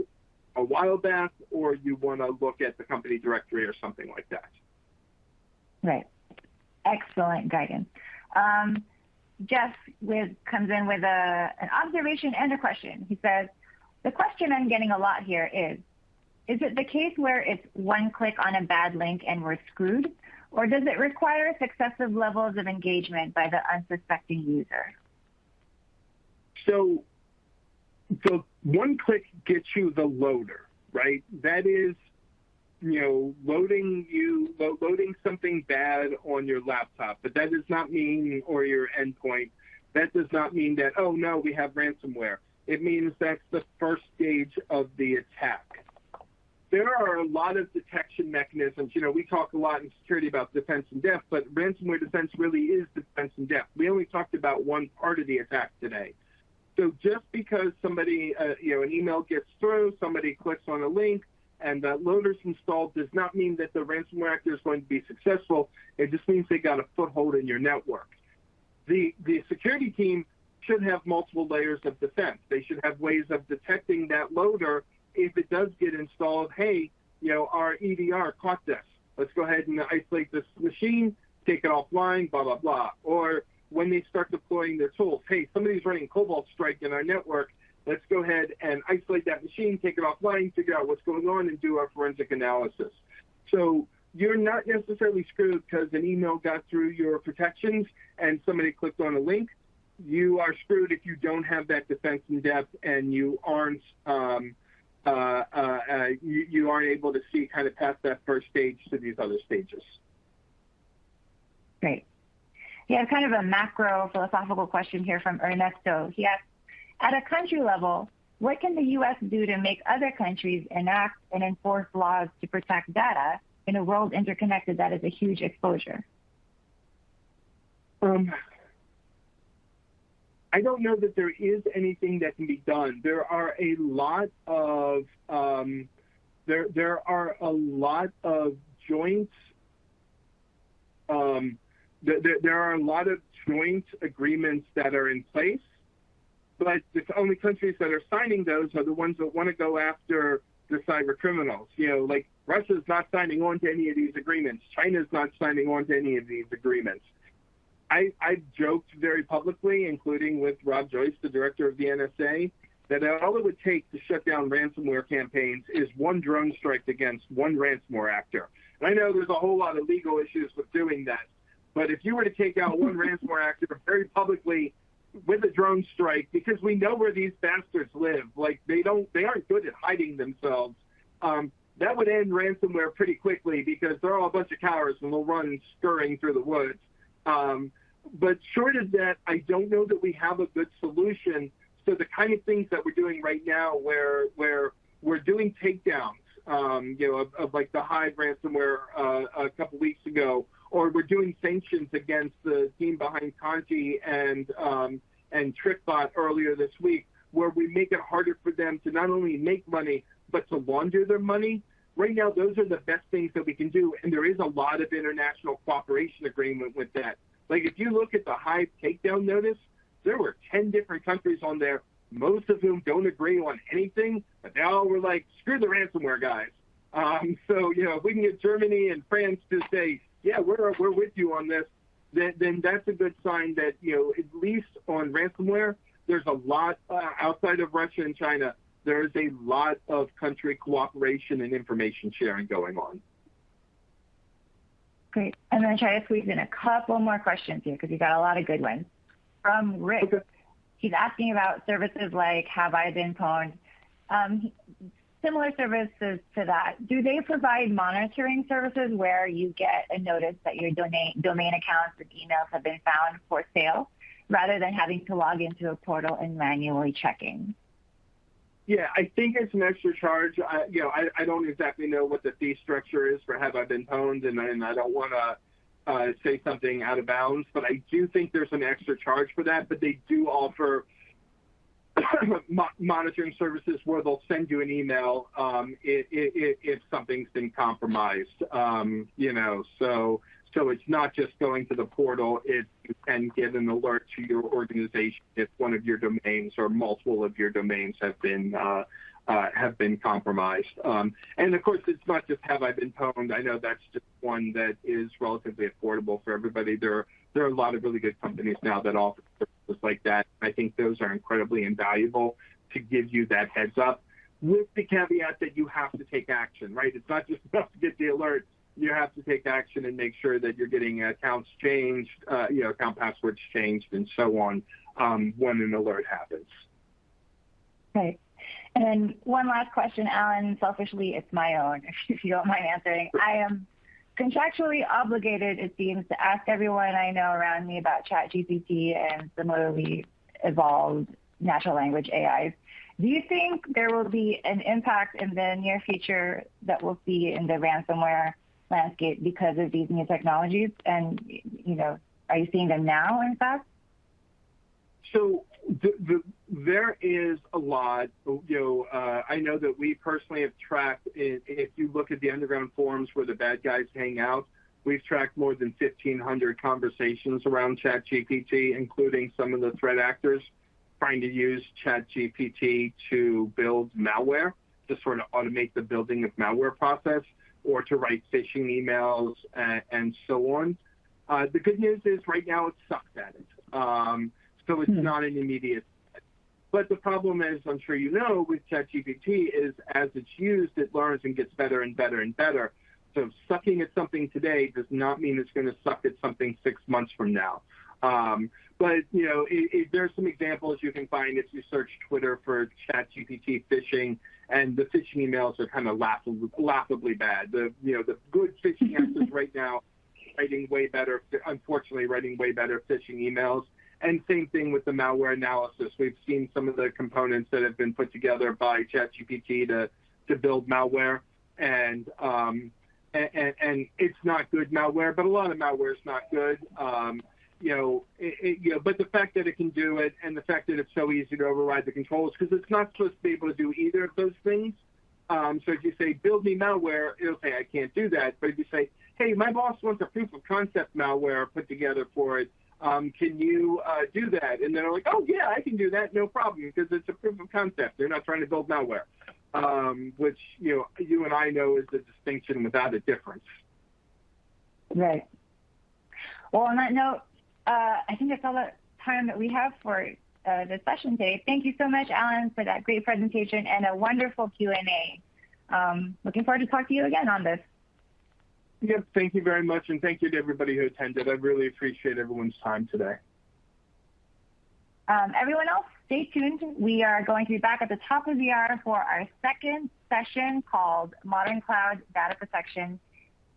a while back, or you want to look at the company directory or something like that. Right. Excellent guidance. Jeff comes in with an observation and a question. He says, the question I'm getting a lot here is it the case where it's one click on a bad link and we're screwed? Or does it require successive levels of engagement by the unsuspecting user? So the one click gets you the loader, right? That is, loading something bad on your laptop, but that does not mean, or your endpoint, that does not mean that, oh no, we have ransomware. It means that's the first stage of the attack. There are a lot of detection mechanisms. We talk a lot in security about defense in depth, but ransomware defense really is defense in depth. We only talked about one part of the attack today. So just because somebody, an email gets through, somebody clicks on a link, and that loader's installed, does not mean that the ransomware actor is going to be successful. It just means they got a foothold in your network. The security team should have multiple layers of defense. They should have ways of detecting that loader if it does get installed. Hey, our EDR caught this. Let's go ahead and isolate this machine, take it offline, blah, blah, blah. Or when they start deploying their tools, hey, somebody's running Cobalt Strike in our network. Let's go ahead and isolate that machine, take it offline, figure out what's going on, and do our forensic analysis. So you're not necessarily screwed because an email got through your protections and somebody clicked on a link. You are screwed if you don't have that defense in depth and you aren't you aren't able to see kind of past that first stage to these other stages. Great. Yeah, kind of a macro philosophical question here from Ernesto. He asks, at a country level, what can the U.S. do to make other countries enact and enforce laws to protect data in a world interconnected that is a huge exposure? I don't know that there is anything that can be done. There are a lot of there are a lot of joint there are a lot of joint agreements that are in place. But the only countries that are signing those are the ones that want to go after the cyber criminals. Like Russia's not signing on to any of these agreements. China's not signing on to any of these agreements. I've joked very publicly, including with Rob Joyce, the director of the NSA, that all it would take to shut down ransomware campaigns is one drone strike against one ransomware actor. And I know there's a whole lot of legal issues with doing that. But if you were to take out one ransomware actor very publicly with a drone strike, because we know where these bastards live, like they aren't good at hiding themselves, that would end ransomware pretty quickly because they're all a bunch of cowards and they'll run scurrying through the woods. But short of that, I don't know that we have a good solution. So the kind of things that we're doing right now where we're doing takedowns, of like the Hive ransomware a couple weeks ago, or we're doing sanctions against the team behind Conti and TrickBot earlier this week, where we make it harder for them to not only make money, but to launder their money. Right now, those are the best things that we can do, and there is a lot of international cooperation agreement with that. Like if you look at the Hive takedown notice, there were 10 different countries on there, most of whom don't agree on anything, but they all were like, screw the ransomware guys. So, if we can get Germany and France to say, yeah, we're with you on this, then that's a good sign that, at least on ransomware, there's a lot outside of Russia and China, there is a lot of country cooperation and information sharing going on. Great. I'm going to try to squeeze in a couple more questions here because you got a lot of good ones. From Rick, okay. He's asking about services like Have I Been Pwned? Similar services to that. Do they provide monitoring services where you get a notice that your domain accounts and emails have been found for sale rather than having to log into a portal and manually checking? Yeah, I think it's an extra charge. I don't exactly know what the fee structure is for Have I Been Pwned, and I don't want to say something out of bounds, but I do think there's an extra charge for that. But they do offer monitoring services where they'll send you an email if something's been compromised. So it's not just going to the portal. You can get an alert to your organization if one of your domains or multiple of your domains have been compromised. And of course, it's not just have I been pwned. I know that's just one that is relatively affordable for everybody. There are a lot of really good companies now that offer services like that. I think those are incredibly invaluable to give you that heads up, with the caveat that you have to take action, right? It's not just enough to get the alert. You have to take action and make sure that you're getting accounts changed, account passwords changed, and so on when an alert happens. Right. And then one last question, Alan. Selfishly, it's my own, if you don't mind answering. I am contractually obligated, it seems, to ask everyone I know around me about ChatGPT and similarly evolved natural language AIs. Do you think there will be an impact in the near future that we'll see in the ransomware landscape because of these new technologies? And, are you seeing them now, in fact? So there is a lot. I know that we personally have tracked, if you look at the underground forums where the bad guys hang out, we've tracked more than 1,500 conversations around ChatGPT, including some of the threat actors trying to use ChatGPT to build malware, to sort of automate the building of malware process, or to write phishing emails and so on. The good news is right now it sucks at it. So it's not an immediate threat. But the problem is, I'm sure you know, with ChatGPT is as it's used, it learns and gets better and better and better. So sucking at something today does not mean it's going to suck at something 6 months from now. But, there's some examples you can find if you search Twitter for ChatGPT phishing, and the phishing emails are kind of laughably bad. The good phishing answers right now, unfortunately, writing way better phishing emails. And same thing with the malware analysis. We've seen some of the components that have been put together by ChatGPT to build malware, and it's not good malware, but a lot of malware is not good. But the fact that it can do it, and the fact that it's so easy to override the controls, because it's not supposed to be able to do either of those things. So if you say, build me malware, it'll say, I can't do that. But if you say, hey, my boss wants a proof of concept malware put together for it, can you do that? And then they're like, oh, yeah, I can do that, no problem, because it's a proof of concept. They're not trying to build malware, which, you and I know is a distinction without a difference. Right. Well, on that note, I think that's all the time that we have for this session today. Thank you so much, Alan, for that great presentation and a wonderful Q&A. Looking forward to talking to you again on this. Yep, thank you very much, and thank you to everybody who attended. I really appreciate everyone's time today. Everyone else, stay tuned. We are going to be back at the top of the hour for our second session called Modern Cloud Data Protection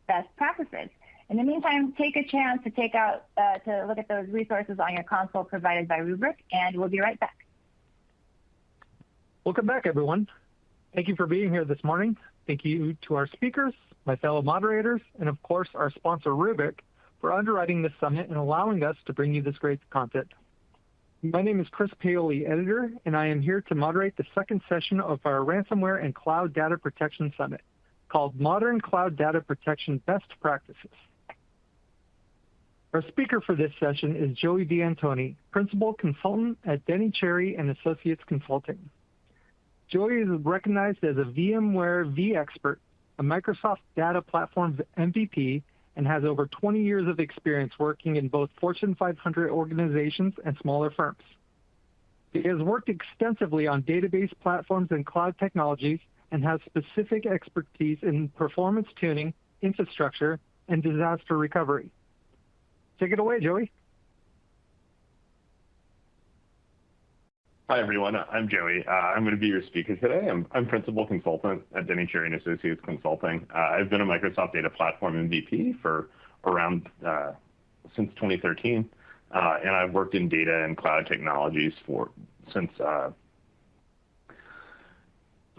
Best Practices. In the meantime, take a chance to to look at those resources on your console provided by Rubrik, and we'll be right back. Welcome back, everyone. Thank you for being here this morning. Thank you to our speakers, my fellow moderators, and of course, our sponsor, Rubrik, for underwriting this summit and allowing us to bring you this great content. My name is Chris Paoli, editor, and I am here to moderate the second session of our Ransomware and Cloud Data Protection Summit, called Modern Cloud Data Protection Best Practices. Our speaker for this session is Joey D'Antoni, Principal Consultant at Denny Cherry and Associates Consulting. Joey is recognized as a VMware vExpert, a Microsoft Data Platform MVP, and has over 20 years of experience working in both Fortune 500 organizations and smaller firms. He has worked extensively on database platforms and cloud technologies and has specific expertise in performance tuning, infrastructure, and disaster recovery. Take it away, Joey. Hi, everyone. I'm Joey. I'm going to be your speaker today. I'm Principal Consultant at Denny Cherry and Associates Consulting. I've been a Microsoft Data Platform MVP for around since 2013, and I've worked in data and cloud technologies since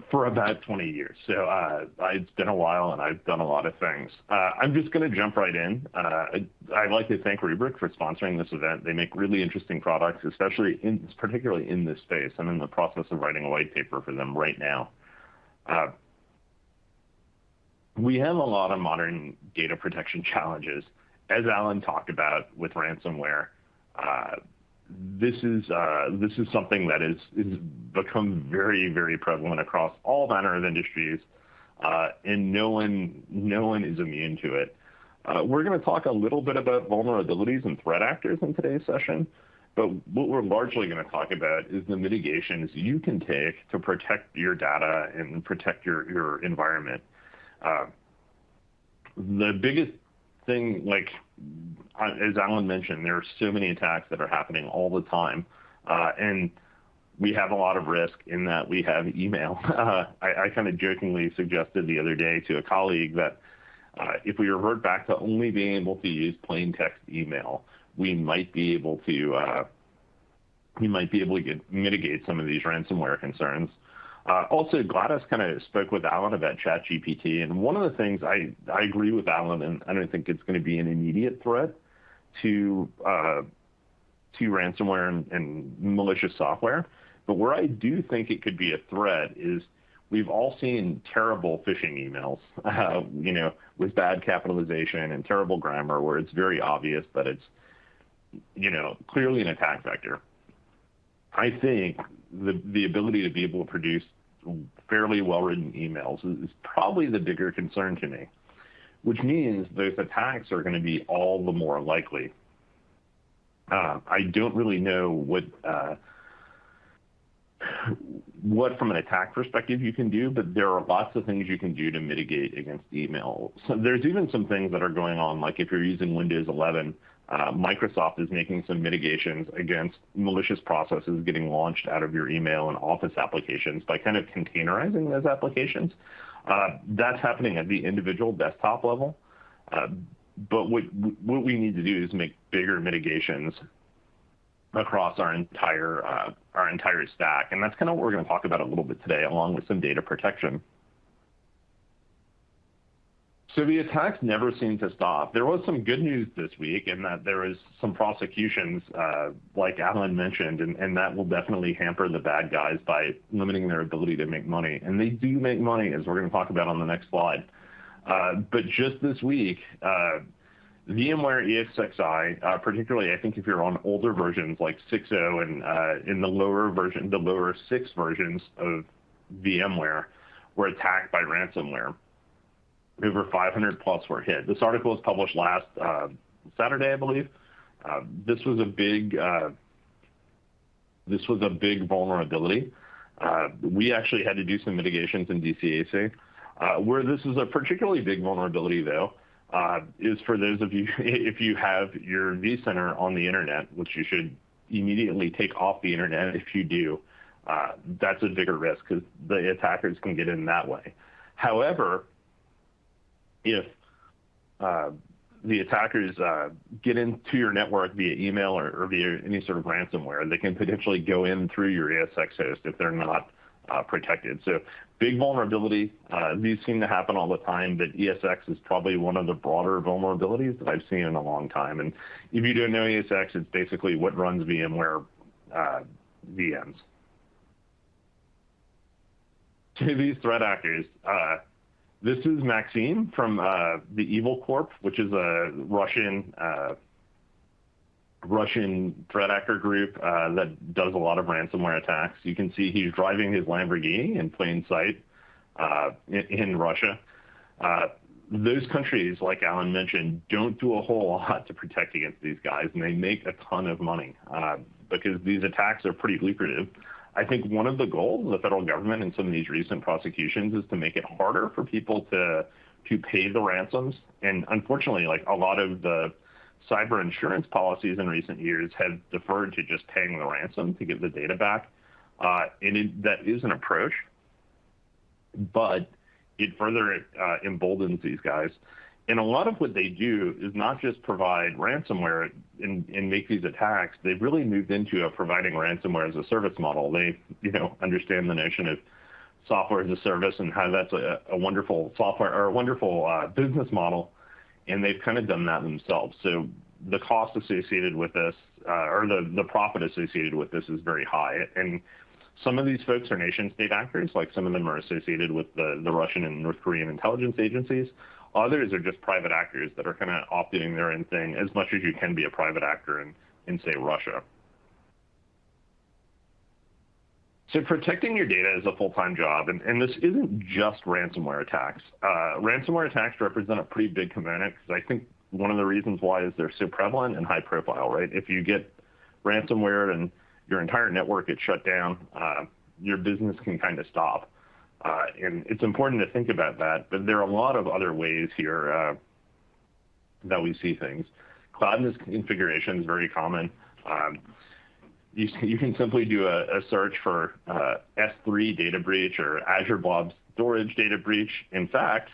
For about 20 years. So it's been a while and I've done a lot of things. I'm just going to jump right in. I'd like to thank Rubrik for sponsoring this event. They make really interesting products, particularly in this space. I'm in the process of writing a white paper for them right now. We have a lot of modern data protection challenges. As Alan talked about with ransomware, this is something that is become very, very prevalent across all manner of industries, and no one is immune to it. We're going to talk a little bit about vulnerabilities and threat actors in today's session, but what we're largely going to talk about is the mitigations you can take to protect your data and protect your environment. The biggest thing, as Alan mentioned, there are so many attacks that are happening all the time, and we have a lot of risk in that we have email. I kind of jokingly suggested the other day to a colleague that if we revert back to only being able to use plain text email, we might be able to mitigate some of these ransomware concerns. Also, Gladys kind of spoke with Alan about ChatGPT, and one of the things I agree with Alan, and I don't think it's going to be an immediate threat to ransomware and malicious software, but where I do think it could be a threat is we've all seen terrible phishing emails, with bad capitalization and terrible grammar, where it's very obvious that it's, clearly an attack vector. I think the ability to be able to produce fairly well-written emails is probably the bigger concern to me, which means those attacks are going to be all the more likely. I don't really know what from an attack perspective you can do, but there are lots of things you can do to mitigate against email. So there's even some things that are going on, like if you're using Windows 11, Microsoft is making some mitigations against malicious processes getting launched out of your email and Office applications by kind of containerizing those applications. That's happening at the individual desktop level. But what we need to do is make bigger mitigations across our entire stack, and that's kind of what we're going to talk about a little bit today, along with some data protection. So the attacks never seem to stop. There was some good news this week in that there is some prosecutions, like Alan mentioned, and that will definitely hamper the bad guys by limiting their ability to make money. And they do make money, as we're going to talk about on the next slide. But just this week, VMware EXXi, particularly I think if you're on older versions like 6.0 and in the lower 6 versions of VMware, were attacked by ransomware. Over 500 plus were hit. This article was published last Saturday, I believe. This was a big vulnerability. We actually had to do some mitigations in DCAC. Where this is a particularly big vulnerability, though, is for those of you, if you have your vCenter on the internet, which you should immediately take off the internet if you do, that's a bigger risk because the attackers can get in that way. However, if the attackers get into your network via email or via any sort of ransomware, they can potentially go in through your ESX host if they're not protected. So big vulnerability. These seem to happen all the time, but ESX is probably one of the broader vulnerabilities that I've seen in a long time. And if you don't know ESX, it's basically what runs VMware VMs. To these threat actors, this is Maxim from the Evil Corp, which is a Russian threat actor group that does a lot of ransomware attacks. You can see he's driving his Lamborghini in plain sight in Russia. Those countries, like Alan mentioned, don't do a whole lot to protect against these guys, and they make a ton of money because these attacks are pretty lucrative. I think one of the goals of the federal government in some of these recent prosecutions is to make it harder for people to pay the ransoms. And unfortunately, like a lot of the cyber insurance policies in recent years have deferred to just paying the ransom to get the data back. That is an approach, but it further emboldens these guys. And a lot of what they do is not just provide ransomware and make these attacks. They've really moved into providing ransomware as a service model. They, understand the notion of software as a service and how that's a wonderful software or a wonderful business model, and they've kind of done that themselves. So the cost associated with this, or the profit associated with this, is very high. And some of these folks are nation-state actors, like some of them are associated with the Russian and North Korean intelligence agencies. Others are just private actors that are kind of off doing their own thing, as much as you can be a private actor in say, Russia. So protecting your data is a full-time job, and this isn't just ransomware attacks. Ransomware attacks represent a pretty big component, because I think one of the reasons why is they're so prevalent and high profile, right? If you get ransomware and your entire network gets shut down, your business can kind of stop. And it's important to think about that, but there are a lot of other ways here that we see things. Cloud misconfiguration is very common. You can simply do a search for S3 data breach or Azure Blob Storage data breach. In fact,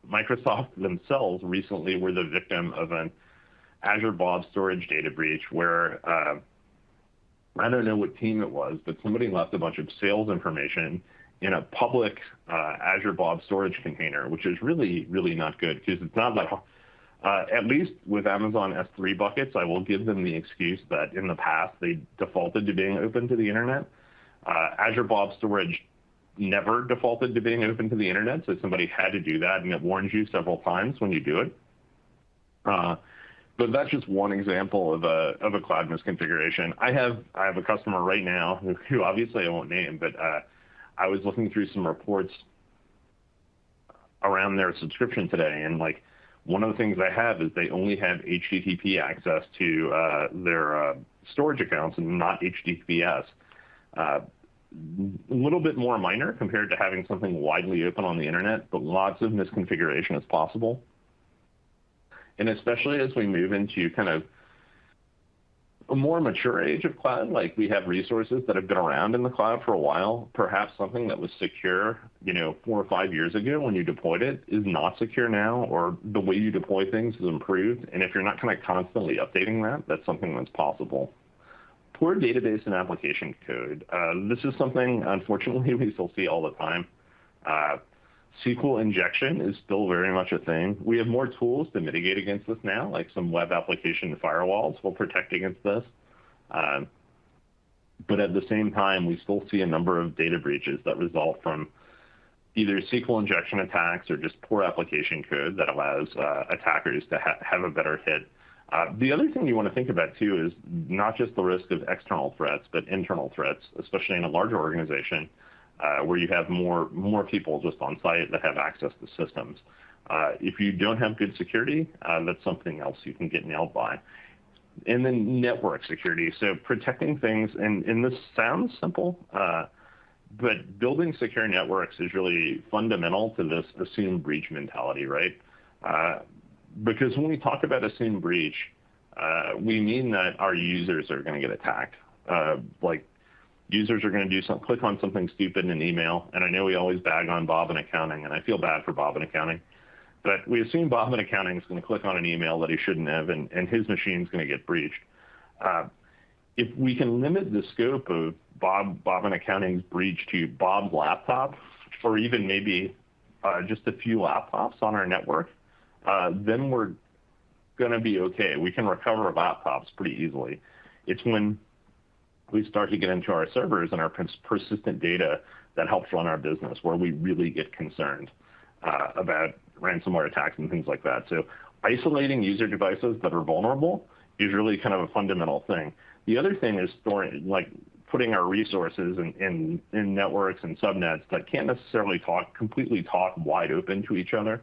Microsoft themselves recently were the victim of an Azure Blob Storage data breach where I don't know what team it was, but somebody left a bunch of sales information in a public Azure Blob Storage container, which is really, really not good, because it's not like at least with Amazon S3 buckets, I will give them the excuse that in the past they defaulted to being open to the internet. Azure Blob Storage never defaulted to being open to the internet, so somebody had to do that, and it warns you several times when you do it. But that's just one example of a cloud misconfiguration. I have a customer right now who obviously I won't name, but I was looking through some reports around their subscription today, and like, one of the things I have is they only have HTTP access to their storage accounts and not HTTPS. A little bit more minor compared to having something widely open on the internet, but lots of misconfiguration is possible. And especially as we move into kind of a more mature age of cloud, like we have resources that have been around in the cloud for a while, perhaps something that was secure, 4 or 5 years ago when you deployed it is not secure now, or the way you deploy things is improved. And if you're not kind of constantly updating that, that's something that's possible. Poor database and application code. This is something, unfortunately, we still see all the time. SQL injection is still very much a thing. We have more tools to mitigate against this now, like some web application firewalls will protect against this. But at the same time, we still see a number of data breaches that result from either SQL injection attacks or just poor application code that allows attackers to have a better hit. The other thing you want to think about, too, is not just the risk of external threats, but internal threats, especially in a larger organization. Where you have more people just on site that have access to systems. If you don't have good security, that's something else you can get nailed by. And then network security. So protecting things, and this sounds simple, but building secure networks is really fundamental to this assume breach mentality, right? Because when we talk about assume breach, we mean that our users are going to get attacked. Users are going to click on something stupid in an email, and I know we always bag on Bob in accounting, and I feel bad for Bob in accounting, but we assume Bob in accounting is going to click on an email that he shouldn't have, and his machine's going to get breached. If we can limit the scope of Bob in accounting's breach to Bob's laptop, or even maybe just a few laptops on our network, then we're going to be okay. We can recover laptops pretty easily. It's when we start to get into our servers and our persistent data that helps run our business where we really get concerned about ransomware attacks and things like that. So isolating user devices that are vulnerable is really kind of a fundamental thing. The other thing is putting our resources in networks and subnets that can't necessarily completely talk wide open to each other,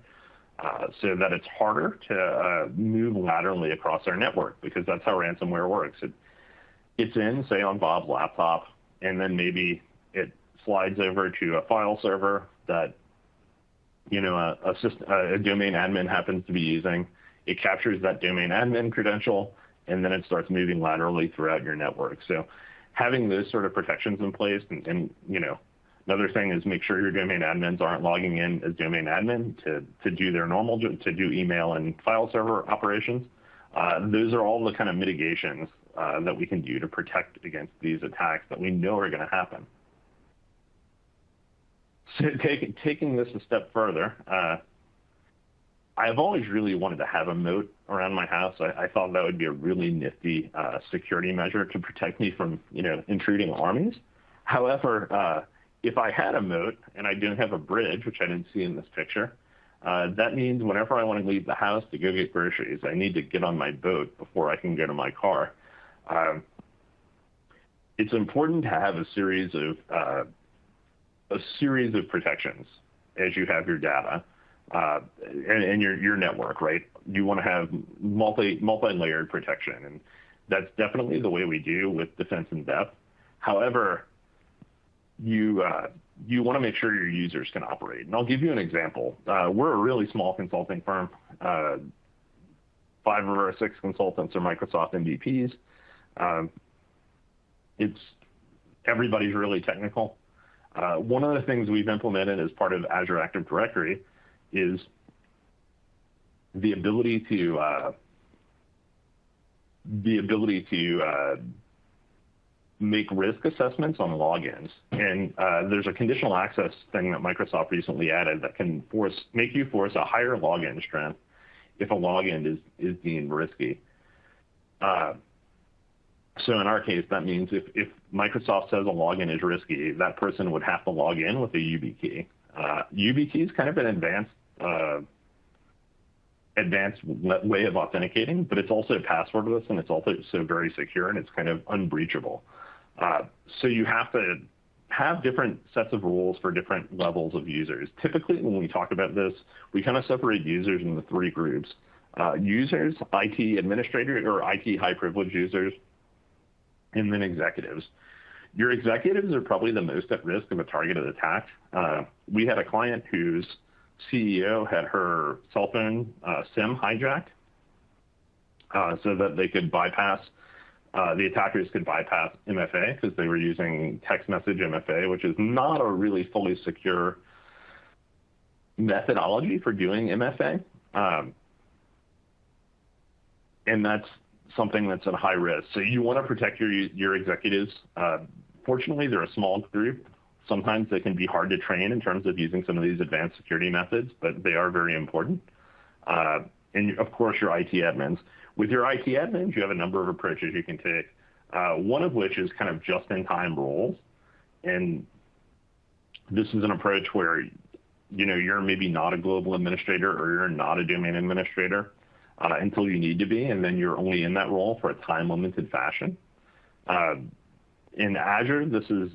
so that it's harder to move laterally across our network, because that's how ransomware works. It's in, say, on Bob's laptop, and then maybe it slides over to a file server that a domain admin happens to be using. It captures that domain admin credential, and then it starts moving laterally throughout your network. So having those sort of protections in place, and another thing is make sure your domain admins aren't logging in as domain admin to do their normal, to do email and file server operations. Those are all the kind of mitigations that we can do to protect against these attacks that we know are going to happen. So taking this a step further, I've always really wanted to have a moat around my house. I thought that would be a really nifty security measure to protect me from, intruding armies. However, if I had a moat and I didn't have a bridge, which I didn't see in this picture, that means whenever I want to leave the house to go get groceries, I need to get on my boat before I can go to my car. It's important to have a series of protections as you have your data and your network, right? You want to have multi-layered protection, and that's definitely the way we do with defense in depth. However, you want to make sure your users can operate. And I'll give you an example. We're a really small consulting firm. 5 of our 6 consultants are Microsoft MVPs. Everybody's really technical. One of the things we've implemented as part of Azure Active Directory is the ability to make risk assessments on logins. And there's a conditional access thing that Microsoft recently added that can make you force a higher login strength if a login is deemed risky. So in our case, that means if Microsoft says a login is risky, that person would have to log in with a YubiKey. YubiKey is kind of an advanced way of authenticating, but it's also passwordless, and it's also very secure, and it's kind of unbreachable. So you have to have different sets of rules for different levels of users. Typically, when we talk about this, we kind of separate users into 3 groups. Users, IT administrator or IT high privilege users, and then executives. Your executives are probably the most at risk of a targeted attack. We had a client whose CEO had her cell phone SIM hijacked so that they could bypass, the attackers could bypass MFA because they were using text message MFA, which is not a really fully secure methodology for doing MFA. And that's something that's at high risk. So you want to protect your executives. Fortunately, they're a small group. Sometimes they can be hard to train in terms of using some of these advanced security methods, but they are very important. And of course, your IT admins. With your IT admins, you have a number of approaches you can take. One of which is kind of just-in-time roles. And this is an approach where, you're maybe not a global administrator or you're not a domain administrator until you need to be, and then you're only in that role for a time-limited fashion. In Azure, this is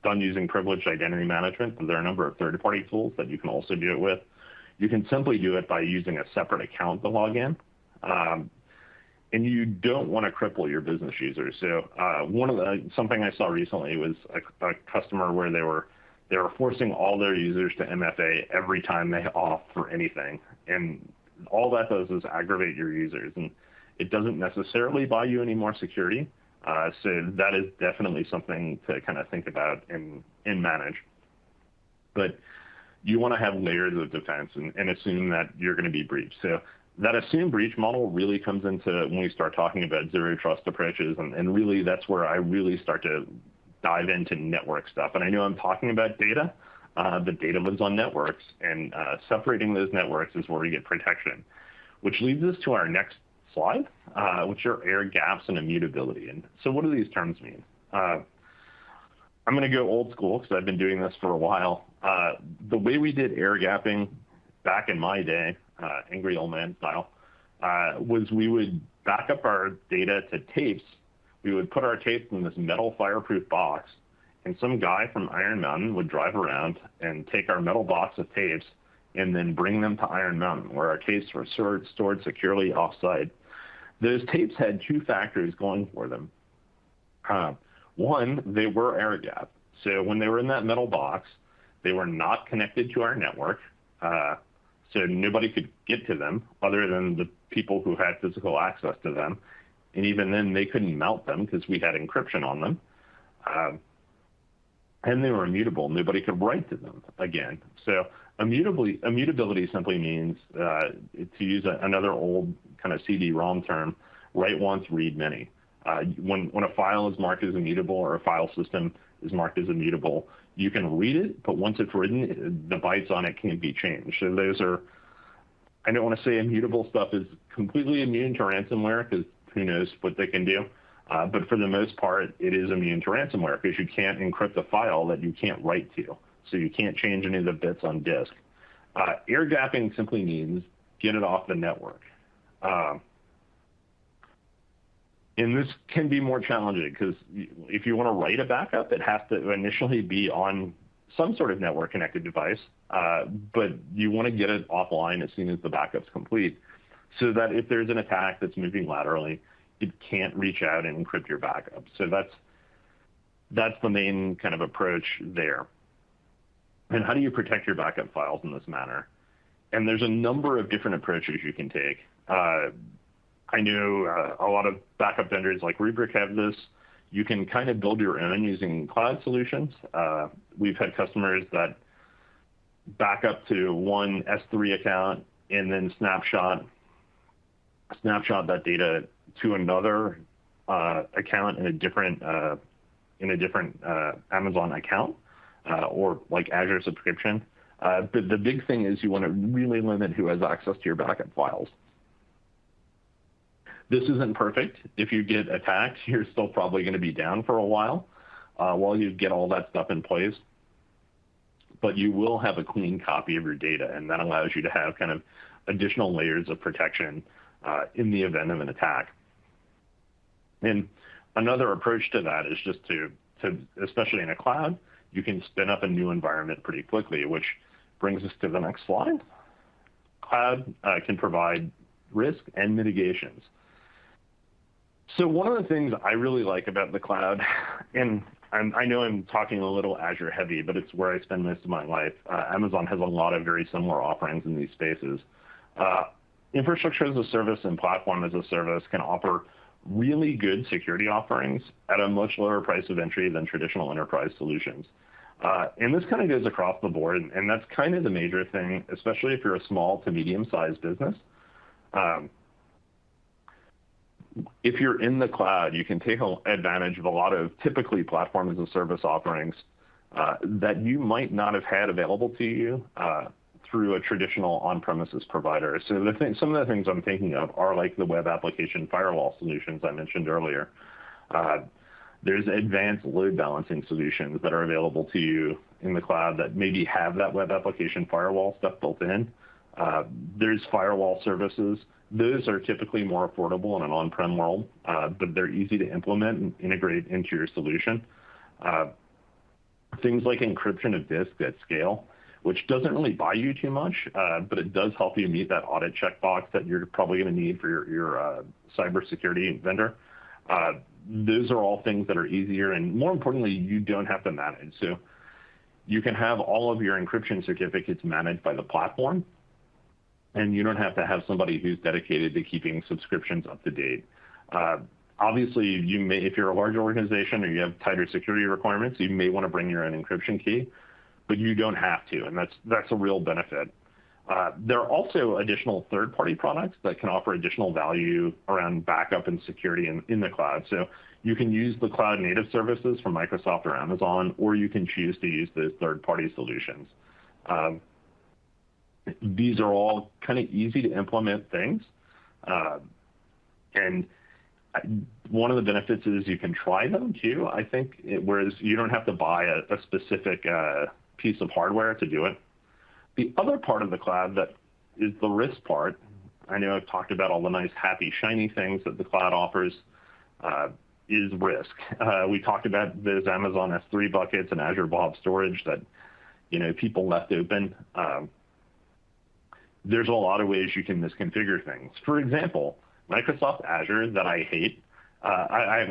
done using privileged identity management, but there are a number of third-party tools that you can also do it with. You can simply do it by using a separate account to log in, and you don't want to cripple your business users. So something I saw recently was a customer where they were forcing all their users to MFA every time they opt for anything, and all that does is aggravate your users, and it doesn't necessarily buy you any more security. So that is definitely something to kind of think about and manage. But you want to have layers of defense and assume that you're going to be breached. So that assumed breach model really comes into when we start talking about zero trust approaches, and really that's where I really start to dive into network stuff. And I know I'm talking about data, but data lives on networks, and separating those networks is where we get protection, which leads us to our next slide, which are air gaps and immutability. And so what do these terms mean? I'm going to go old school because I've been doing this for a while. The way we did air gapping back in my day, angry old man style, was we would back up our data to tapes. We would put our tapes in this metal fireproof box, and some guy from Iron Mountain would drive around and take our metal box of tapes and then bring them to Iron Mountain, where our tapes were stored securely off-site. Those tapes had 2 factors going for them. One, they were air gapped. So when they were in that metal box, they were not connected to our network, so nobody could get to them other than the people who had physical access to them. And even then, they couldn't mount them because we had encryption on them. And they were immutable. Nobody could write to them again. So immutability simply means, to use another old kind of CD-ROM term, write once, read many. When a file is marked as immutable or a file system is marked as immutable, You can read it, but once it's written, the bytes on it can't be changed. So those are, I don't want to say immutable stuff is completely immune to ransomware, because who knows what they can do. But for the most part, it is immune to ransomware because you can't encrypt a file that you can't write to. So you can't change any of the bits on disk. Air gapping simply means get it off the network. And this can be more challenging because if you want to write a backup, it has to initially be on some sort of network connected device, but you want to get it offline as soon as the backup's complete so that if there's an attack that's moving laterally, it can't reach out and encrypt your backup. So that's the main kind of approach there. And how do you protect your backup files in this manner? And there's a number of different approaches you can take. I know a lot of backup vendors like Rubrik have this. You can kind of build your own using cloud solutions. We've had customers that back up to one S3 account and then snapshot that data to another account in a different Amazon account or like Azure subscription. But the big thing is you want to really limit who has access to your backup files. This isn't perfect. If you get attacked, you're still probably going to be down for a while you get all that stuff in place. But you will have a clean copy of your data, and that allows you to have kind of additional layers of protection in the event of an attack. And another approach to that is just to especially in a cloud, you can spin up a new environment pretty quickly, which brings us to the next slide. Cloud can provide risk and mitigations. So one of the things I really like about the cloud, and I know I'm talking a little Azure heavy, but it's where I spend most of my life. Amazon has a lot of very similar offerings in these spaces. Infrastructure as a service and platform as a service can offer really good security offerings at a much lower price of entry than traditional enterprise solutions. And this kind of goes across the board, and that's kind of the major thing, especially if you're a small to medium-sized business. If you're in the cloud, you can take advantage of a lot of typically platform as a service offerings that you might not have had available to you through a traditional on-premises provider. So some of the things I'm thinking of are like the web application firewall solutions I mentioned earlier. There's advanced load balancing solutions that are available to you in the cloud that maybe have that web application firewall stuff built in. There's firewall services. Those are typically more affordable in an on-prem world, but they're easy to implement and integrate into your solution. Things like encryption of disk at scale, which doesn't really buy you too much, but it does help you meet that audit checkbox that you're probably going to need for your cybersecurity vendor. Those are all things that are easier, and more importantly, you don't have to manage. So you can have all of your encryption certificates managed by the platform, and you don't have to have somebody who's dedicated to keeping subscriptions up to date. Obviously, you may, if you're a large organization or you have tighter security requirements, you may want to bring your own encryption key, but you don't have to, and that's a real benefit. There are also additional third-party products that can offer additional value around backup and security in the cloud. So you can use the cloud-native services from Microsoft or Amazon, or you can choose to use those third-party solutions. These are all kind of easy to implement things. And one of the benefits is you can try them too, I think, whereas you don't have to buy a specific piece of hardware to do it. The other part of the cloud that is the risk part, I know I've talked about all the nice, happy, shiny things that the cloud offers, is risk. We talked about those Amazon S3 buckets and Azure Blob Storage that people left open. There's a lot of ways you can misconfigure things. For example, Microsoft Azure that I hate, I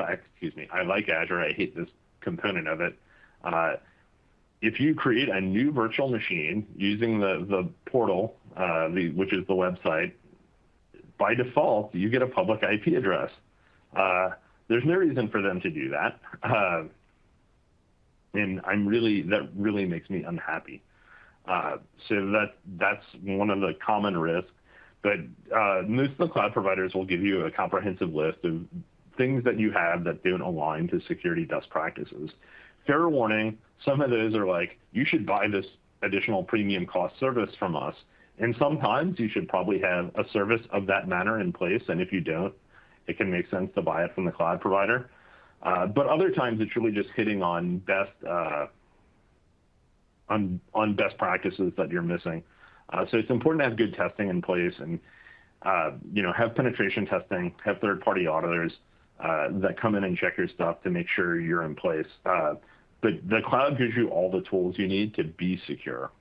like Azure, I hate this component of it. If you create a new virtual machine using the portal, which is the website, by default, you get a public IP address. There's no reason for them to do that. And that really makes me unhappy. So that's one of the common risks. But most of the cloud providers will give you a comprehensive list of things that you have that don't align to security best practices. Fair warning, Some of those are like, you should buy this additional premium cost service from us. And sometimes you should probably have a service of that manner in place. And if you don't, it can make sense to buy it from the cloud provider. But other times it's really just hitting on best best practices that you're missing. So it's important to have good testing in place and have penetration testing, have third-party auditors that come in and check your stuff to make sure you're in place. But the cloud gives you all the tools you need to be secure.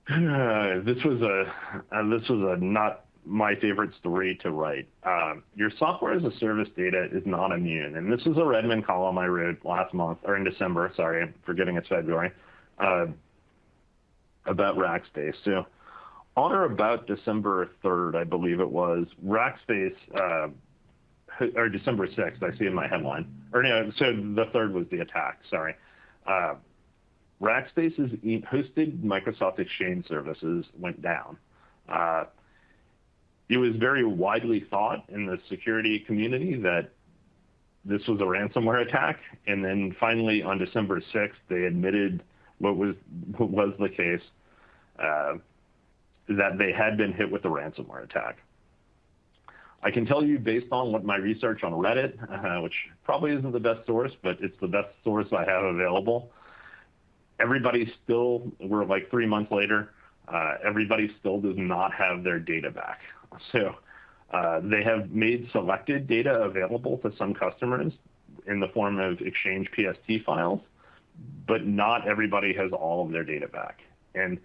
This was a not my favorite story to write. Your software as a service data is not immune. And this is a Redmond column I wrote last month, or in December, sorry, I'm forgetting it's February, about Rackspace. So on or about December 3rd, I believe it was, Rackspace, or December 6th, I see in my headline. Or no, so the 3rd was the attack, sorry. Rackspace's hosted Microsoft Exchange services went down. It was very widely thought in the security community that this was a ransomware attack, and then finally on December 6th, they admitted what was the case, that they had been hit with a ransomware attack. I can tell you based on what my research on Reddit, which probably isn't the best source, but it's the best source I have available, everybody still, we're like 3 months later, everybody still does not have their data back. So they have made selected data available to some customers in the form of Exchange PST files, but not everybody has all of their data back. And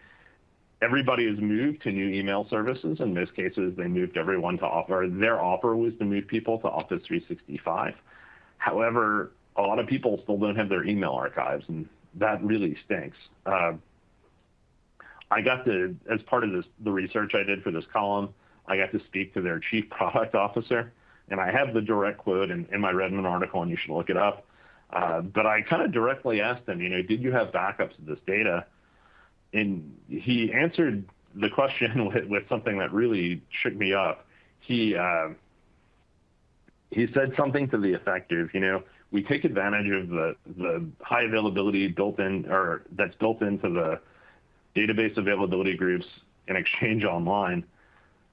everybody has moved to new email services. In most cases, they moved everyone to offer. Their offer was to move people to Office 365. However, a lot of people still don't have their email archives, and that really stinks. I got to, as part of the research I did for this column, I got to speak to their chief product officer, and I have the direct quote in my Redmond article, and you should look it up. But I kind of directly asked him, did you have backups of this data? And he answered the question with something that really shook me up. He said something to the effect of, we take advantage of the high availability that's built into the database availability groups in Exchange Online,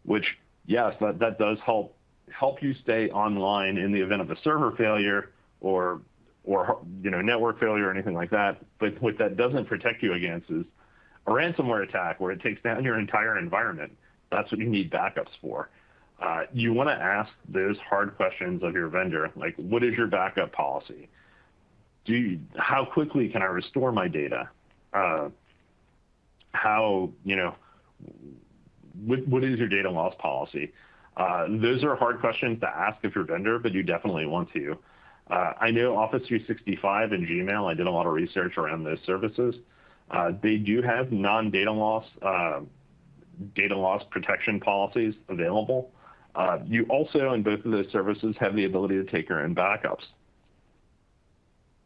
which, yes, that does help you stay online in the event of a server failure or network failure or anything like that. But what that doesn't protect you against is a ransomware attack where it takes down your entire environment. That's what you need backups for. You want to ask those hard questions of your vendor, like, what is your backup policy? How quickly can I restore my data? What is your data loss policy? Those are hard questions to ask of your vendor, but you definitely want to. I know Office 365 and Gmail, I did a lot of research around those services. They do have non-data loss protection policies available. You also, in both of those services, have the ability to take your own backups.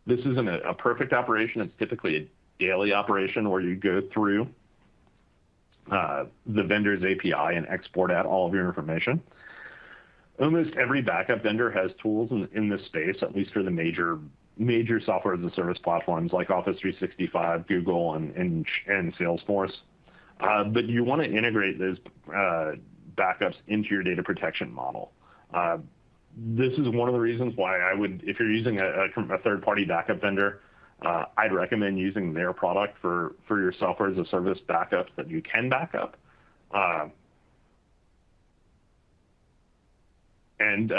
This isn't a perfect operation. It's typically a daily operation where you go through the vendor's API and export out all of your information. Almost every backup vendor has tools in this space, at least for the major software as a service platforms like Office 365, Google, and Salesforce. But you want to integrate those backups into your data protection model. This is one of the reasons why I would, if you're using a third-party backup vendor, I'd recommend using their product for your software as a service backups that you can back up. And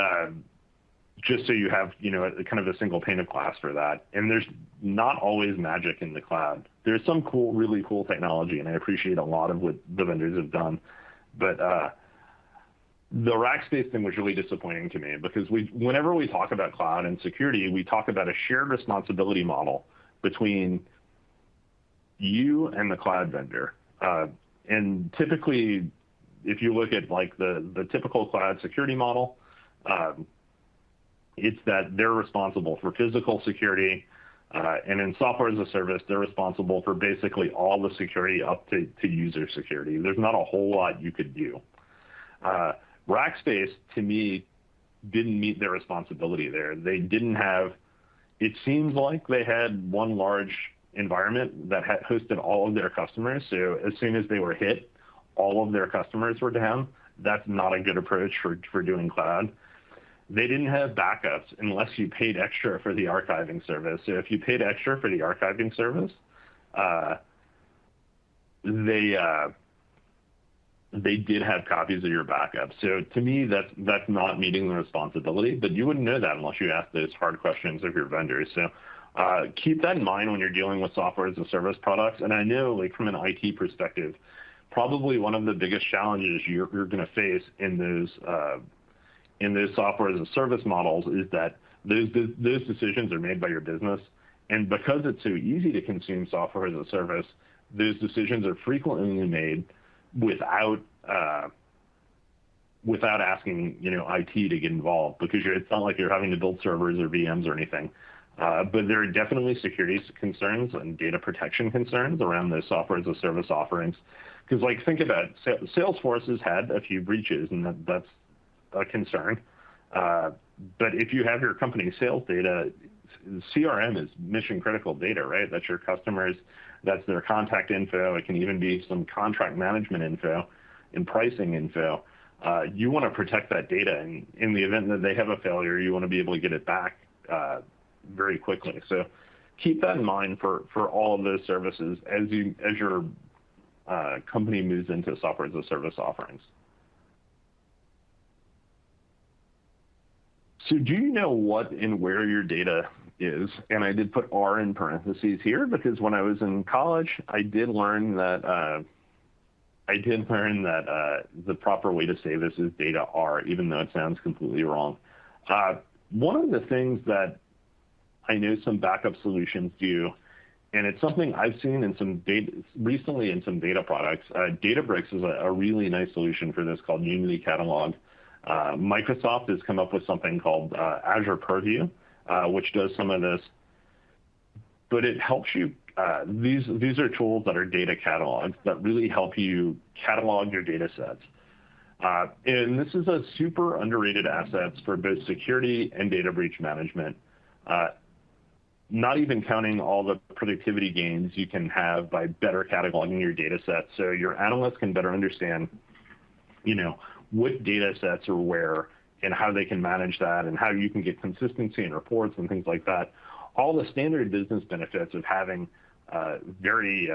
just so you have, kind of a single pane of glass for that. And there's not always magic in the cloud. There's some really cool technology, and I appreciate a lot of what the vendors have done. But the Rackspace thing was really disappointing to me because whenever we talk about cloud and security, we talk about a shared responsibility model between you and the cloud vendor. And typically, if you look at like the typical cloud security model, it's that they're responsible for physical security, and in software as a service, they're responsible for basically all the security up to user security. There's not a whole lot you could do. Rackspace, to me, didn't meet their responsibility there. They didn't have it seems like they had one large environment that had hosted all of their customers. So as soon as they were hit, all of their customers were down. That's not a good approach for doing cloud. They didn't have backups unless you paid extra for the archiving service. So if you paid extra for the archiving service, they did have copies of your backup. So to me, that's not meeting the responsibility, but you wouldn't know that unless you asked those hard questions of your vendors. So keep that in mind when you're dealing with software as a service products. And I know, like, from an IT perspective, probably one of the biggest challenges you're going to face in those software as a service models is that those decisions are made by your business. And because it's so easy to consume software as a service, those decisions are frequently made without asking IT to get involved, because it's not like you're having to build servers or VMs or anything. But there are definitely security concerns and data protection concerns around those software as a service offerings. Because, like, think about it. Salesforce has had a few breaches, and that's a concern. But if you have your company sales data, CRM is mission critical data, right? That's your customers, that's their contact info. It can even be some contract management info and pricing info. You want to protect that data, and in the event that they have a failure, you want to be able to get it back very quickly. So keep that in mind for all of those services as your company moves into software as a service offerings. So do you know what and where your data is? And I did put R in parentheses here because when I was in college, I did learn that the proper way to say this is data R, even though it sounds completely wrong. One of the things that I know some backup solutions do, and it's something I've seen in some data recently in some data products. Databricks is a really nice solution for this called Unity Catalog. Microsoft has come up with something called Azure Purview, which does some of this, but it helps you. These are tools that are data catalogs that really help you catalog your data sets. And this is a super underrated asset for both security and data breach management. Not even counting all the productivity gains you can have by better cataloging your data sets, so your analysts can better understand, what data sets are where and how they can manage that, and how you can get consistency in reports and things like that. All the standard business benefits of having very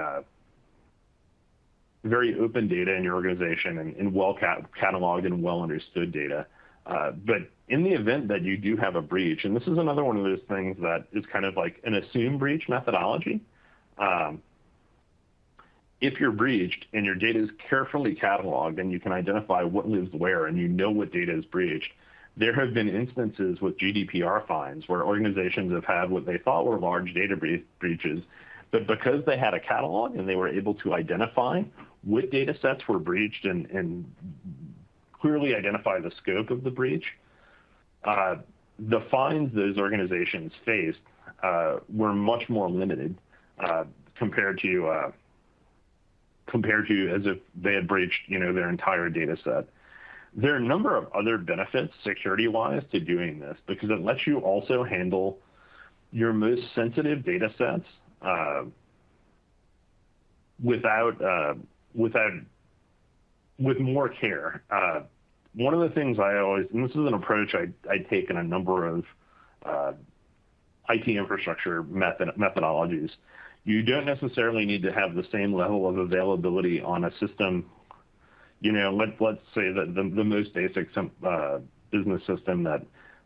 open data in your organization and well cataloged and well understood data. But in the event that you do have a breach, and this is another one of those things that is kind of like an assume breach methodology. If you're breached and your data is carefully cataloged and you can identify what lives where and you know what data is breached, there have been instances with GDPR fines where organizations have had what they thought were large data breaches, but because they had a catalog and they were able to identify what data sets were breached and clearly identify the scope of the breach, the fines those organizations faced were much more limited compared to as if they had breached, their entire data set. There are a number of other benefits security-wise to doing this, because it lets you also handle your most sensitive data sets with more care. One of the things and this is an approach I take in a number of IT infrastructure methodologies. You don't necessarily need to have the same level of availability on a system. Let's say that the most basic business system that,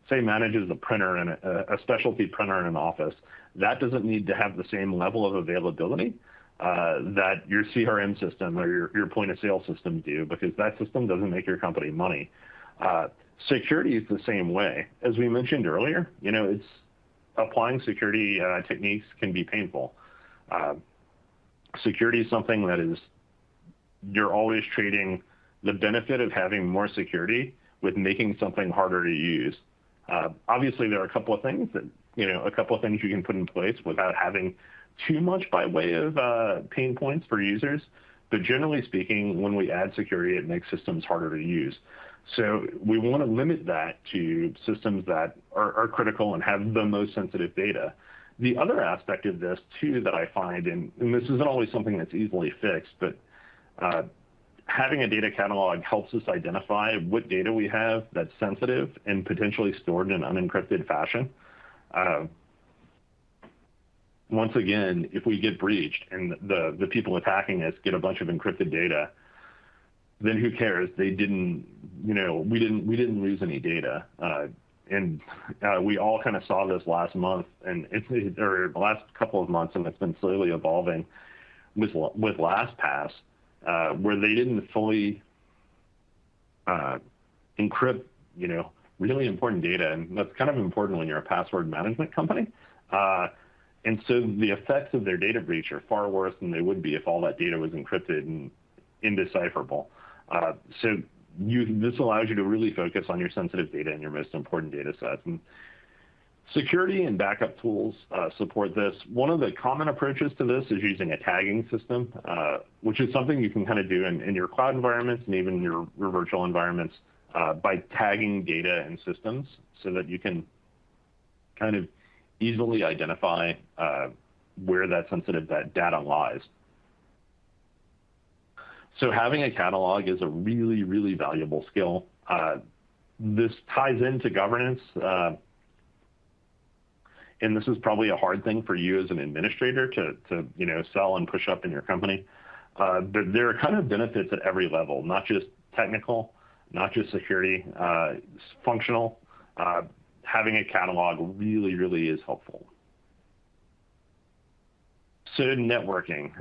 say, manages a printer and a specialty printer in an office, that doesn't need to have the same level of availability that your CRM system or your point of sale system do, because that system doesn't make your company money. Security is the same way. As we mentioned earlier, it's applying security techniques can be painful. Security is something that you're always trading the benefit of having more security with making something harder to use. Obviously, there are a couple of things you can put in place without having too much by way of pain points for users. But generally speaking, when we add security, it makes systems harder to use. So we want to limit that to systems that are critical and have the most sensitive data. The other aspect of this, too, that I find, and this isn't always something that's easily fixed, but having a data catalog helps us identify what data we have that's sensitive and potentially stored in an unencrypted fashion. Once again, if we get breached and the people attacking us get a bunch of encrypted data, then who cares? They didn't, we didn't lose any data. And we all kind of saw this last month, and or the last couple of months, and it's been slowly evolving with LastPass, where they didn't fully encrypt, really important data, and that's kind of important when you're a password management company. And so the effects of their data breach are far worse than they would be if all that data was encrypted and indecipherable. So this allows you to really focus on your sensitive data and your most important data sets. And security and backup tools support this. One of the common approaches to this is using a tagging system, which is something you can kind of do in your cloud environments and even your virtual environments by tagging data and systems so that you can kind of easily identify where that sensitive data lies. So having a catalog is a really, really valuable skill. This ties into governance, and this is probably a hard thing for you as an administrator to sell and push up in your company. But there are kind of benefits at every level, not just technical, not just security, functional. Having a catalog really, really is helpful. So networking,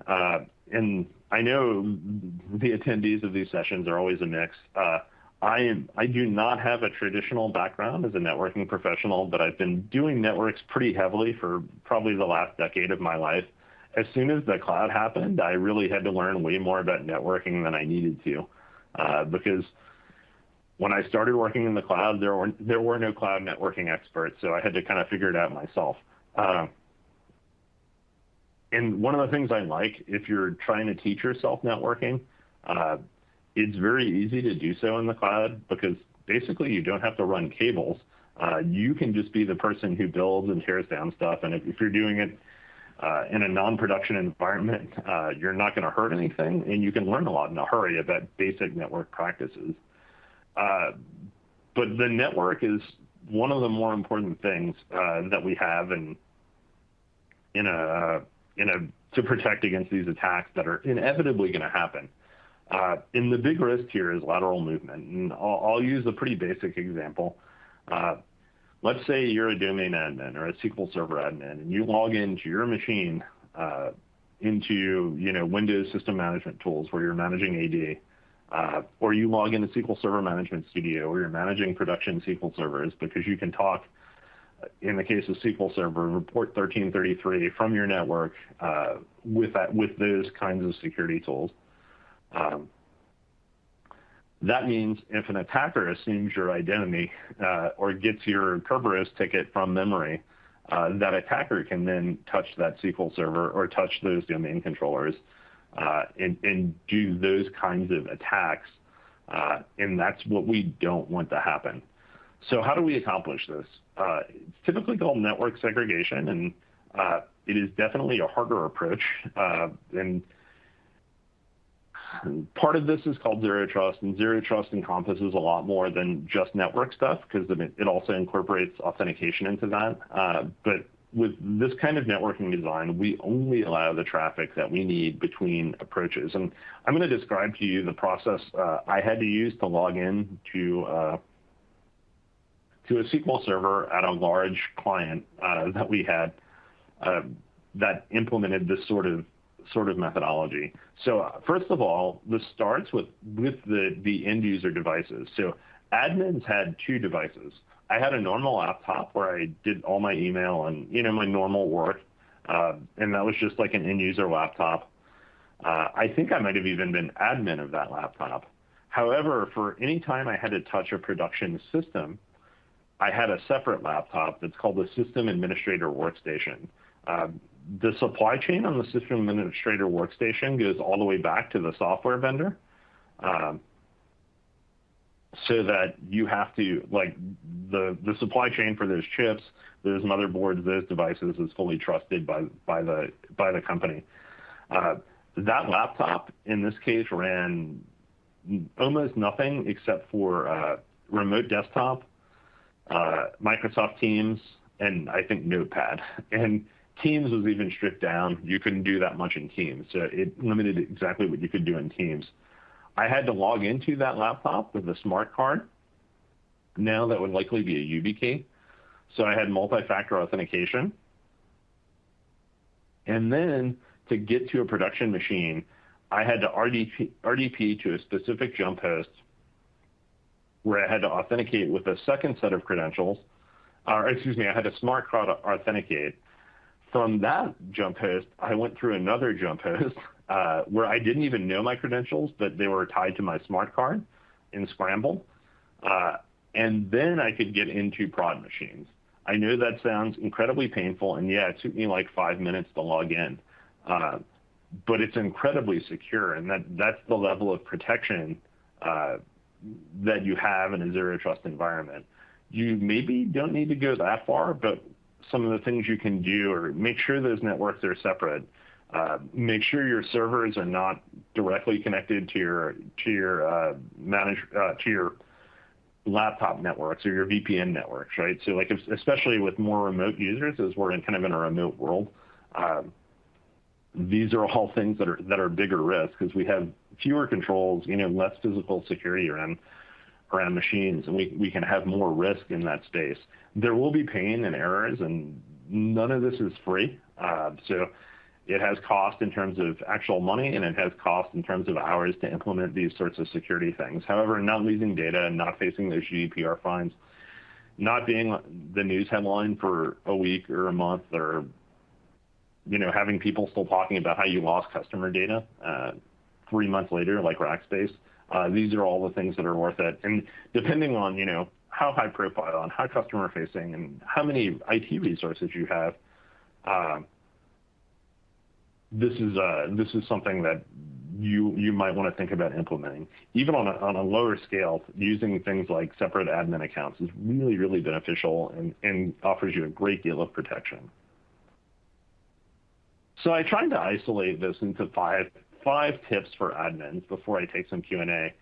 and I know the attendees of these sessions are always a mix. I do not have a traditional background as a networking professional, but I've been doing networks pretty heavily for probably the last decade of my life. As soon as the cloud happened, I really had to learn way more about networking than I needed to, because when I started working in the cloud, there were no cloud networking experts, so I had to kind of figure it out myself. And one of the things I like, if you're trying to teach yourself networking, it's very easy to do so in the cloud because basically you don't have to run cables. You can just be the person who builds and tears down stuff, and if you're doing it in a non-production environment, you're not going to hurt anything, and you can learn a lot in a hurry about basic network practices. But the network is one of the more important things that we have to protect against these attacks that are inevitably going to happen. And the big risk here is lateral movement. And I'll use a pretty basic example. Let's say you're a domain admin or a SQL Server admin, and you log into your machine into Windows system management tools where you're managing AD. Or you log into SQL Server Management Studio where you're managing production SQL servers because you can talk, in the case of SQL Server, report 1333 from your network with those kinds of security tools. That means if an attacker assumes your identity or gets your Kerberos ticket from memory, that attacker can then touch that SQL server or touch those domain controllers and do those kinds of attacks, and that's what we don't want to happen. So how do we accomplish this? It's typically called network segregation, and it is definitely a harder approach. And part of this is called zero trust, and zero trust encompasses a lot more than just network stuff because it also incorporates authentication into that. But with this kind of networking design, we only allow the traffic that we need between approaches. And I'm going to describe to you the process I had to use to log in to a SQL server at a large client that we had that implemented this sort of methodology. So first of all, this starts with the end user devices. So admins had two devices. I had a normal laptop where I did all my email and my normal work, and that was just like an end user laptop. I think I might have even been admin of that laptop. However, for any time I had to touch a production system, I had a separate laptop that's called the System Administrator Workstation. The supply chain on the System Administrator Workstation goes all the way back to the software vendor. so that you have to, like, the supply chain for those chips, those motherboards, those devices is fully trusted by the company. That laptop in this case ran almost nothing except for remote desktop, Microsoft Teams, and I think Notepad. And Teams was even stripped down. You couldn't do that much in Teams, so it limited exactly what you could do in Teams. I had to log into that laptop with a smart card. Now that would likely be a YubiKey. So I had multi-factor authentication. And then to get to a production machine, I had to RDP to a specific jump host where I had to authenticate with a second set of credentials. I had a smart card authenticate. From that jump host, I went through another jump host where I didn't even know my credentials, but they were tied to my smart card in Scramble. And then I could get into prod machines. I know that sounds incredibly painful, and yeah, it took me like 5 minutes to log in. But it's incredibly secure, and that's the level of protection that you have in a zero trust environment. You maybe don't need to go that far, but some of the things you can do are make sure those networks are separate. Make sure your servers are not directly connected to your laptop networks or your VPN networks, right? So like, especially with more remote users, as we're kind of in a remote world, these are all things that are bigger risks because we have fewer controls, less physical security around machines, and we can have more risk in that space. There will be pain and errors, and none of this is free. So it has cost in terms of actual money, and it has cost in terms of hours to implement these sorts of security things. However, not losing data and not facing those GDPR fines, not being the news headline for a week or a month, or having people still talking about how you lost customer data 3 months later, like Rackspace. These are all the things that are worth it. And depending on, how high profile and how customer facing and how many IT resources you have, this is something that you might want to think about implementing. Even on a lower scale, using things like separate admin accounts is really, really beneficial and offers you a great deal of protection. So I tried to isolate this into five tips for admins before I take some Q&A,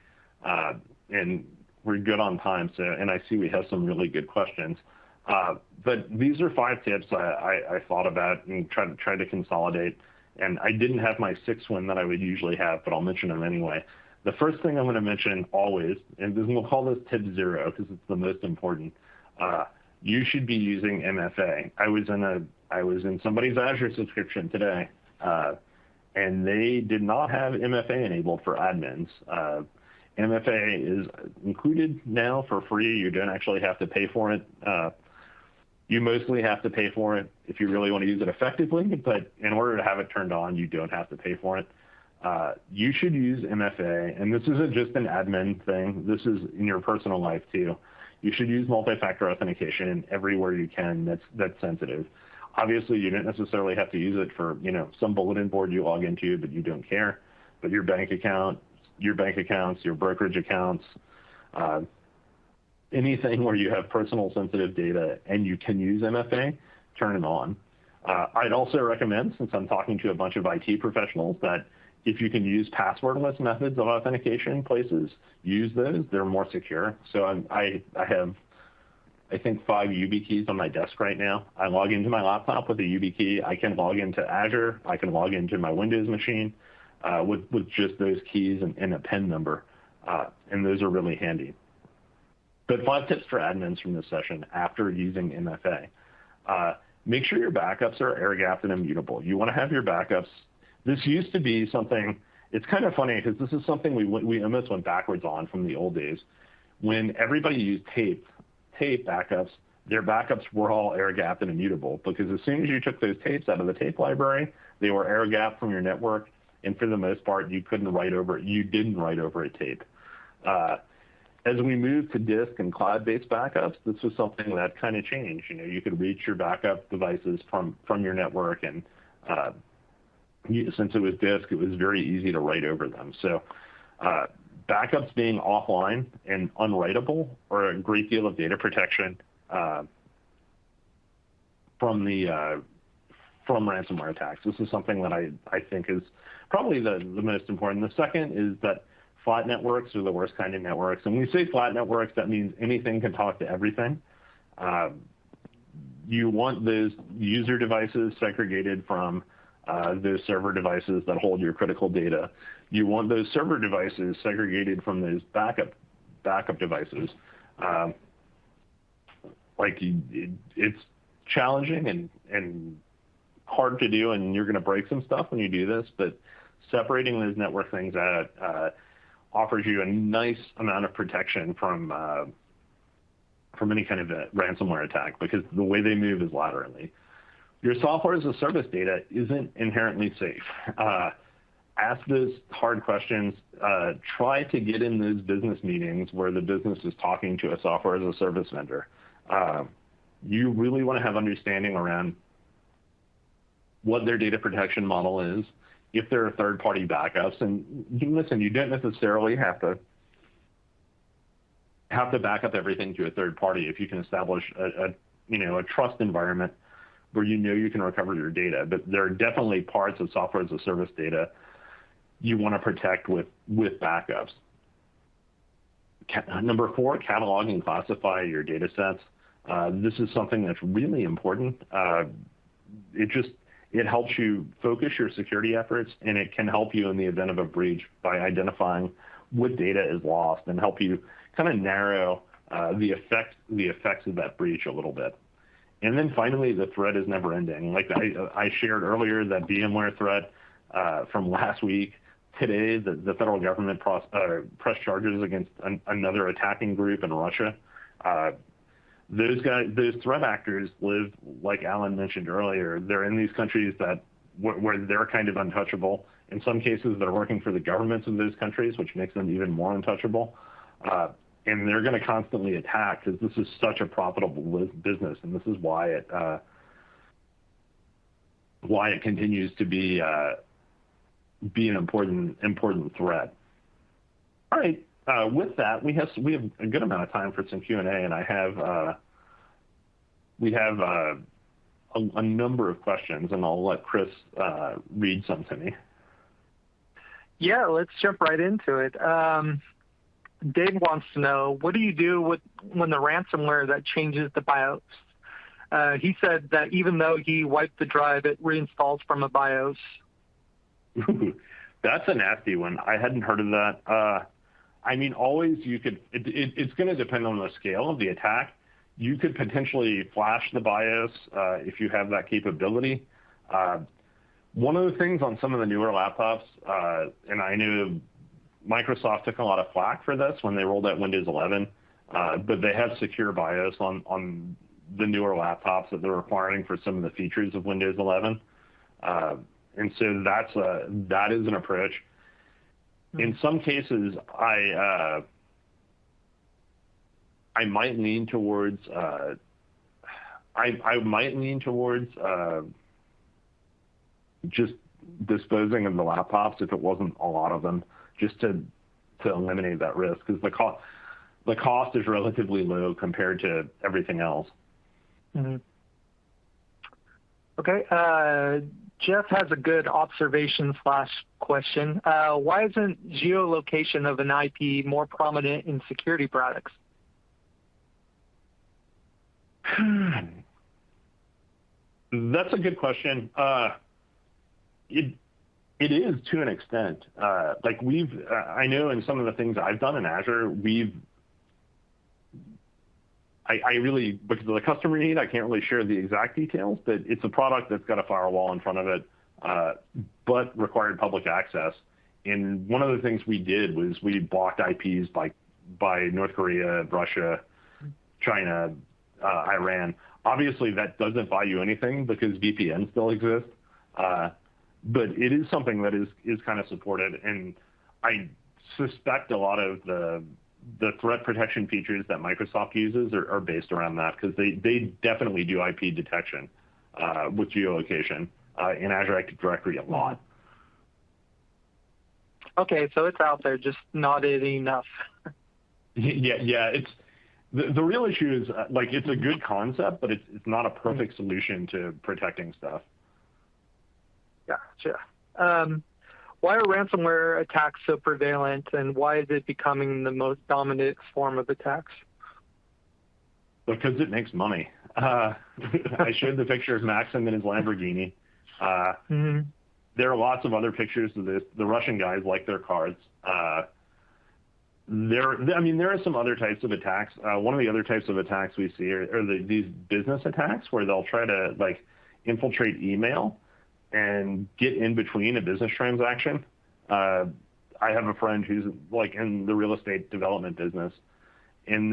and we're good on time. So, and I see we have some really good questions. But these are 5 tips I thought about and tried to consolidate. And I didn't have my 6th one that I would usually have, but I'll mention them anyway. The first thing I'm going to mention always, and we'll call this tip 0 because it's the most important. You should be using MFA. I was in somebody's Azure subscription today, and they did not have MFA enabled for admins. MFA is included now for free. You don't actually have to pay for it. You mostly have to pay for it if you really want to use it effectively, but in order to have it turned on, you don't have to pay for it. You should use MFA, and this isn't just an admin thing. This is in your personal life too. You should use multi-factor authentication everywhere you can that's sensitive. Obviously, you don't necessarily have to use it for some bulletin board you log into, but you don't care. But your bank accounts, your brokerage accounts, anything where you have personal sensitive data and you can use MFA, turn it on. I'd also recommend, since I'm talking to a bunch of IT professionals, that if you can use passwordless methods of authentication places, use those. They're more secure. So I have, I think, 5 YubiKeys on my desk right now. I log into my laptop with a YubiKey. I can log into Azure. I can log into my Windows machine with just those keys and a PIN number. And those are really handy. But 5 tips for admins from this session after using MFA. Make sure your backups are air-gapped and immutable. You want to have your backups. This used to be something, it's kind of funny because this is something we almost went backwards on from the old days. When everybody used tape backups, their backups were all air-gapped and immutable because as soon as you took those tapes out of the tape library, they were air-gapped from your network, and for the most part, you didn't write over a tape. As we moved to disk and cloud-based backups, this was something that kind of changed. You could reach your backup devices from your network, and since it was disk, it was very easy to write over them. So backups being offline and unwritable, or a great deal of data protection from ransomware attacks. This is something that I think is probably the most important. The second is that flat networks are the worst kind of networks. And when we say flat networks, that means anything can talk to everything. You want those user devices segregated from those server devices that hold your critical data. You want those server devices segregated from those backup devices. It's challenging and hard to do, and you're going to break some stuff when you do this, but separating those network things out offers you a nice amount of protection from any kind of a ransomware attack, because the way they move is laterally. Your software as a service data isn't inherently safe. Ask those hard questions. Try to get in those business meetings where the business is talking to a software as a service vendor. You really want to have understanding around what their data protection model is, if there are third-party backups. And listen, you don't necessarily have to back up everything to a third party if you can establish a trust environment where you can recover your data. But there are definitely parts of software as a service data you want to protect with backups. Number 4, catalog and classify your data sets. This is something that's really important. It helps you focus your security efforts, and it can help you in the event of a breach by identifying what data is lost and help you kind of narrow the effects of that breach a little bit. And then finally, the threat is never ending. Like I shared earlier, that VMware threat from last week. Today, the federal government pressed charges against another attacking group in Russia. Those threat actors live, like Alan mentioned earlier, they're in these countries where they're kind of untouchable. In some cases, they're working for the governments of those countries, which makes them even more untouchable. And they're going to constantly attack, because this is such a profitable business, and this is why it continues to be an important threat. All right. With that, we have a good amount of time for some Q&A, and we have a number of questions, and I'll let Chris read some to me. Yeah, let's jump right into it. Dave wants to know, what do you do when the ransomware that changes the BIOS? He said that even though he wiped the drive, it reinstalls from a BIOS. Ooh, that's a nasty one. I hadn't heard of that. Always you could, it's going to depend on the scale of the attack. You could potentially flash the BIOS if you have that capability. One of the things on some of the newer laptops, and I knew Microsoft took a lot of flack for this when they rolled out Windows 11, but they have secure BIOS on the newer laptops that they're requiring for some of the features of Windows 11. And so that is an approach. In some cases, I might lean towards just disposing of the laptops if it wasn't a lot of them, just to eliminate that risk, because the cost is relatively low compared to everything else. Mm-hmm. Okay. Jeff has a good observation / question. Why isn't geolocation of an IP more prominent in security products? That's a good question. It is to an extent. I know in some of the things I've done in Azure, I really, because of the customer need, I can't really share the exact details, but it's a product that's got a firewall in front of it, but required public access. And one of the things we did was we blocked IPs by North Korea, Russia, China, Iran. Obviously, that doesn't buy you anything because VPN still exists, but it is something that is kind of supported. And I suspect a lot of the threat protection features that Microsoft uses are based around that, because they definitely do IP detection with geolocation in Azure Active Directory a lot. Okay, so it's out there, just not enough. Yeah. It's the real issue is like it's a good concept, but it's not a perfect solution to protecting stuff. Gotcha. Why are ransomware attacks so prevalent, and why is it becoming the most dominant form of attacks? Because it makes money. I showed the picture of Maxim in his Lamborghini. There are lots of other pictures of this. The Russian guys like their cars. There are some other types of attacks. One of the other types of attacks we see are these business attacks where they'll try to like infiltrate email and get in between a business transaction. I have a friend who's like in the real estate development business, and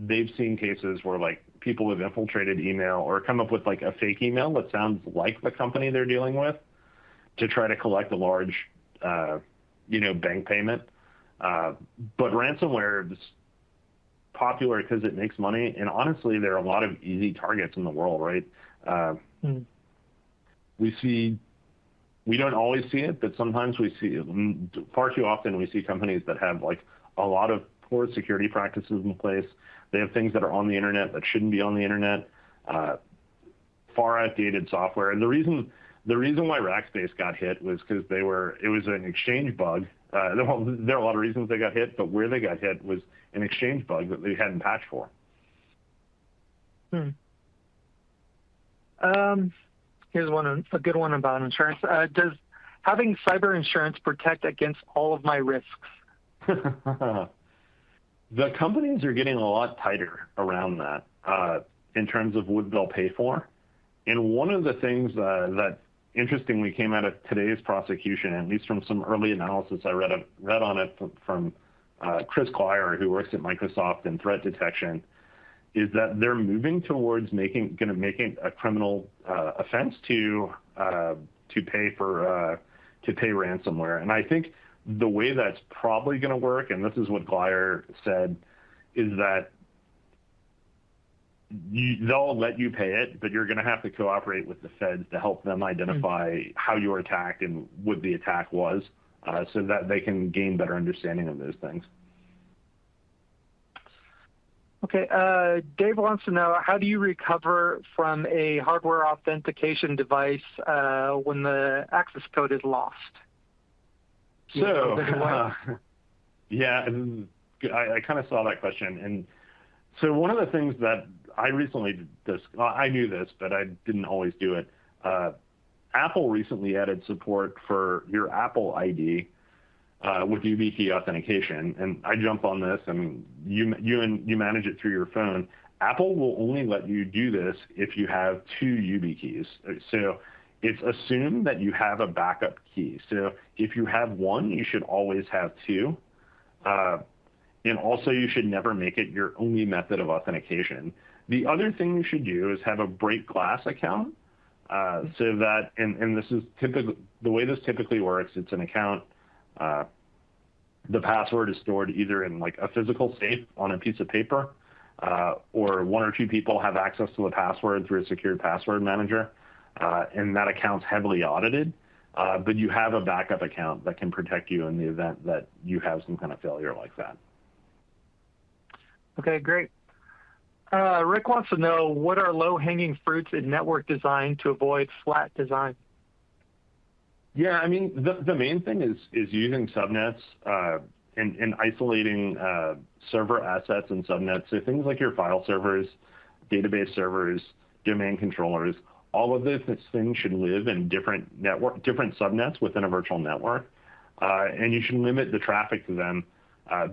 they've seen cases where like people have infiltrated email or come up with like a fake email that sounds like the company they're dealing with to try to collect a large, bank payment. But ransomware is popular because it makes money, and honestly, there are a lot of easy targets in the world, right? We don't always see it, but sometimes we see it. Far too often we see companies that have like a lot of poor security practices in place. They have things that are on the internet that shouldn't be on the internet, far outdated software. And the reason why Rackspace got hit was because it was an Exchange bug. There are a lot of reasons they got hit, but where they got hit was an Exchange bug that they hadn't patched for. Here's a good one about insurance. Does having cyber insurance protect against all of my risks? The companies are getting a lot tighter around that in terms of what they'll pay for. And one of the things that interestingly came out of today's prosecution, at least from some early analysis I read on it from Chris Glyer, who works at Microsoft in threat detection, is that they're moving towards making it a criminal offense to pay ransomware. And I think the way that's probably going to work, and this is what Glyer said, is that they'll let you pay it, but you're going to have to cooperate with the feds to help them identify how you were attacked and what the attack was, so that they can gain better understanding of those things. Okay, Dave wants to know, how do you recover from a hardware authentication device when the access code is lost? So, yeah, I kind of saw that question. And so one of the things that I recently I knew this, but I didn't always do it. Apple recently added support for your Apple ID with YubiKey authentication, and I jump on this, and you manage it through your phone. Apple will only let you do this if you have 2 YubiKeys. So it's assumed that you have a backup key. So if you have 1, you should always have 2. And also, you should never make it your only method of authentication. The other thing you should do is have a break glass account, so that, and this is typically the way this typically works. It's an account. The password is stored either in like a physical safe on a piece of paper, or 1 or 2 people have access to the password through a secured password manager, and that account's heavily audited. But you have a backup account that can protect you in the event that you have some kind of failure like that. Okay, great. Rick wants to know, what are low-hanging fruits in network design to avoid flat design? Yeah, I mean, the main thing is using subnets and isolating server assets and subnets. So things like your file servers, database servers, domain controllers, all of those things should live in different subnets within a virtual network, and you should limit the traffic to them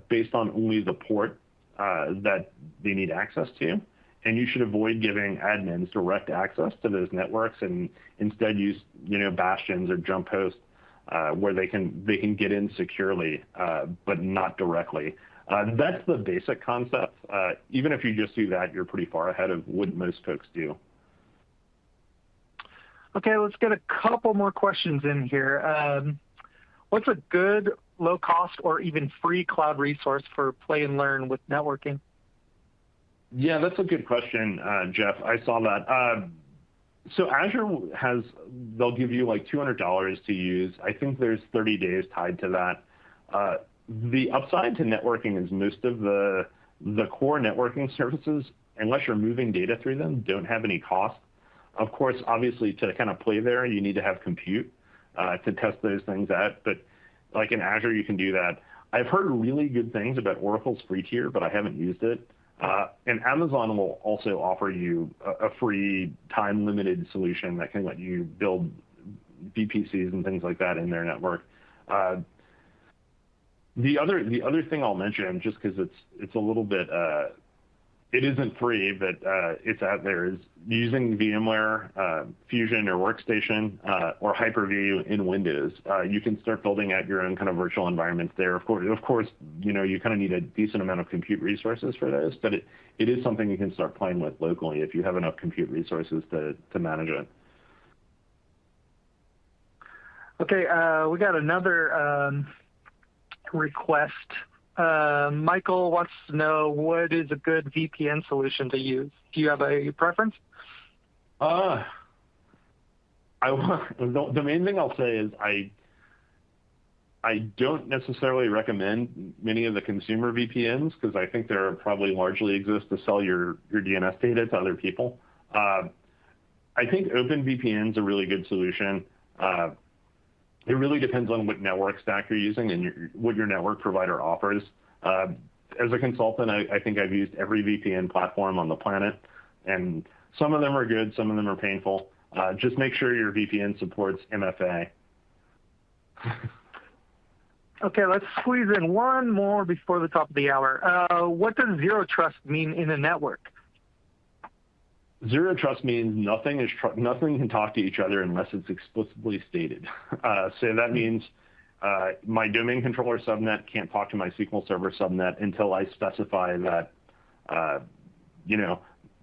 based on only the port that they need access to. And you should avoid giving admins direct access to those networks, and instead use bastions or jump hosts where they can get in securely, but not directly. That's the basic concept. Even if you just do that, you're pretty far ahead of what most folks do. Okay, let's get a couple more questions in here. What's a good, low-cost, or even free cloud resource for play and learn with networking? Yeah, that's a good question, Jeff. I saw that. So Azure they'll give you like $200 to use. I think there's 30 days tied to that. The upside to networking is most of the core networking services, unless you're moving data through them, don't have any cost. Of course, obviously, to kind of play there, you need to have compute to test those things out. But like in Azure, you can do that. I've heard really good things about Oracle's free tier, but I haven't used it. And Amazon will also offer you a free time-limited solution that can let you build VPCs and things like that in their network. The other thing I'll mention, just because it's a little bit, it isn't free, but it's out there, is using VMware Fusion or Workstation or Hyper-V in Windows. You can start building out your own kind of virtual environments there. Of course, you kind of need a decent amount of compute resources for those, but it is something you can start playing with locally if you have enough compute resources to manage it. Okay, we got another request. Michael wants to know, what is a good VPN solution to use? Do you have a preference? The main thing I'll say is I don't necessarily recommend many of the consumer VPNs because I think they're probably largely exist to sell your DNS data to other people. I think OpenVPN is a really good solution. It really depends on what network stack you're using and what your network provider offers. As a consultant, I think I've used every VPN platform on the planet, and some of them are good, some of them are painful. Just make sure your VPN supports MFA. Okay, let's squeeze in one more before the top of the hour. What does zero trust mean in a network? Zero trust means nothing can talk to each other unless it's explicitly stated. So that means my domain controller subnet can't talk to my SQL Server subnet until I specify that,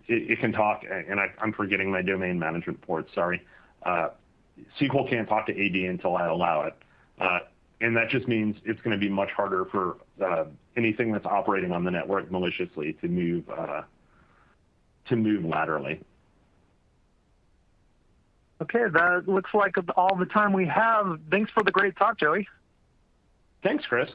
it can talk, and I'm forgetting my domain management port, sorry. SQL can't talk to AD until I allow it. And that just means it's going to be much harder for anything that's operating on the network maliciously to move laterally. Okay, that looks like all the time we have. Thanks for the great talk, Joey. Thanks, Chris.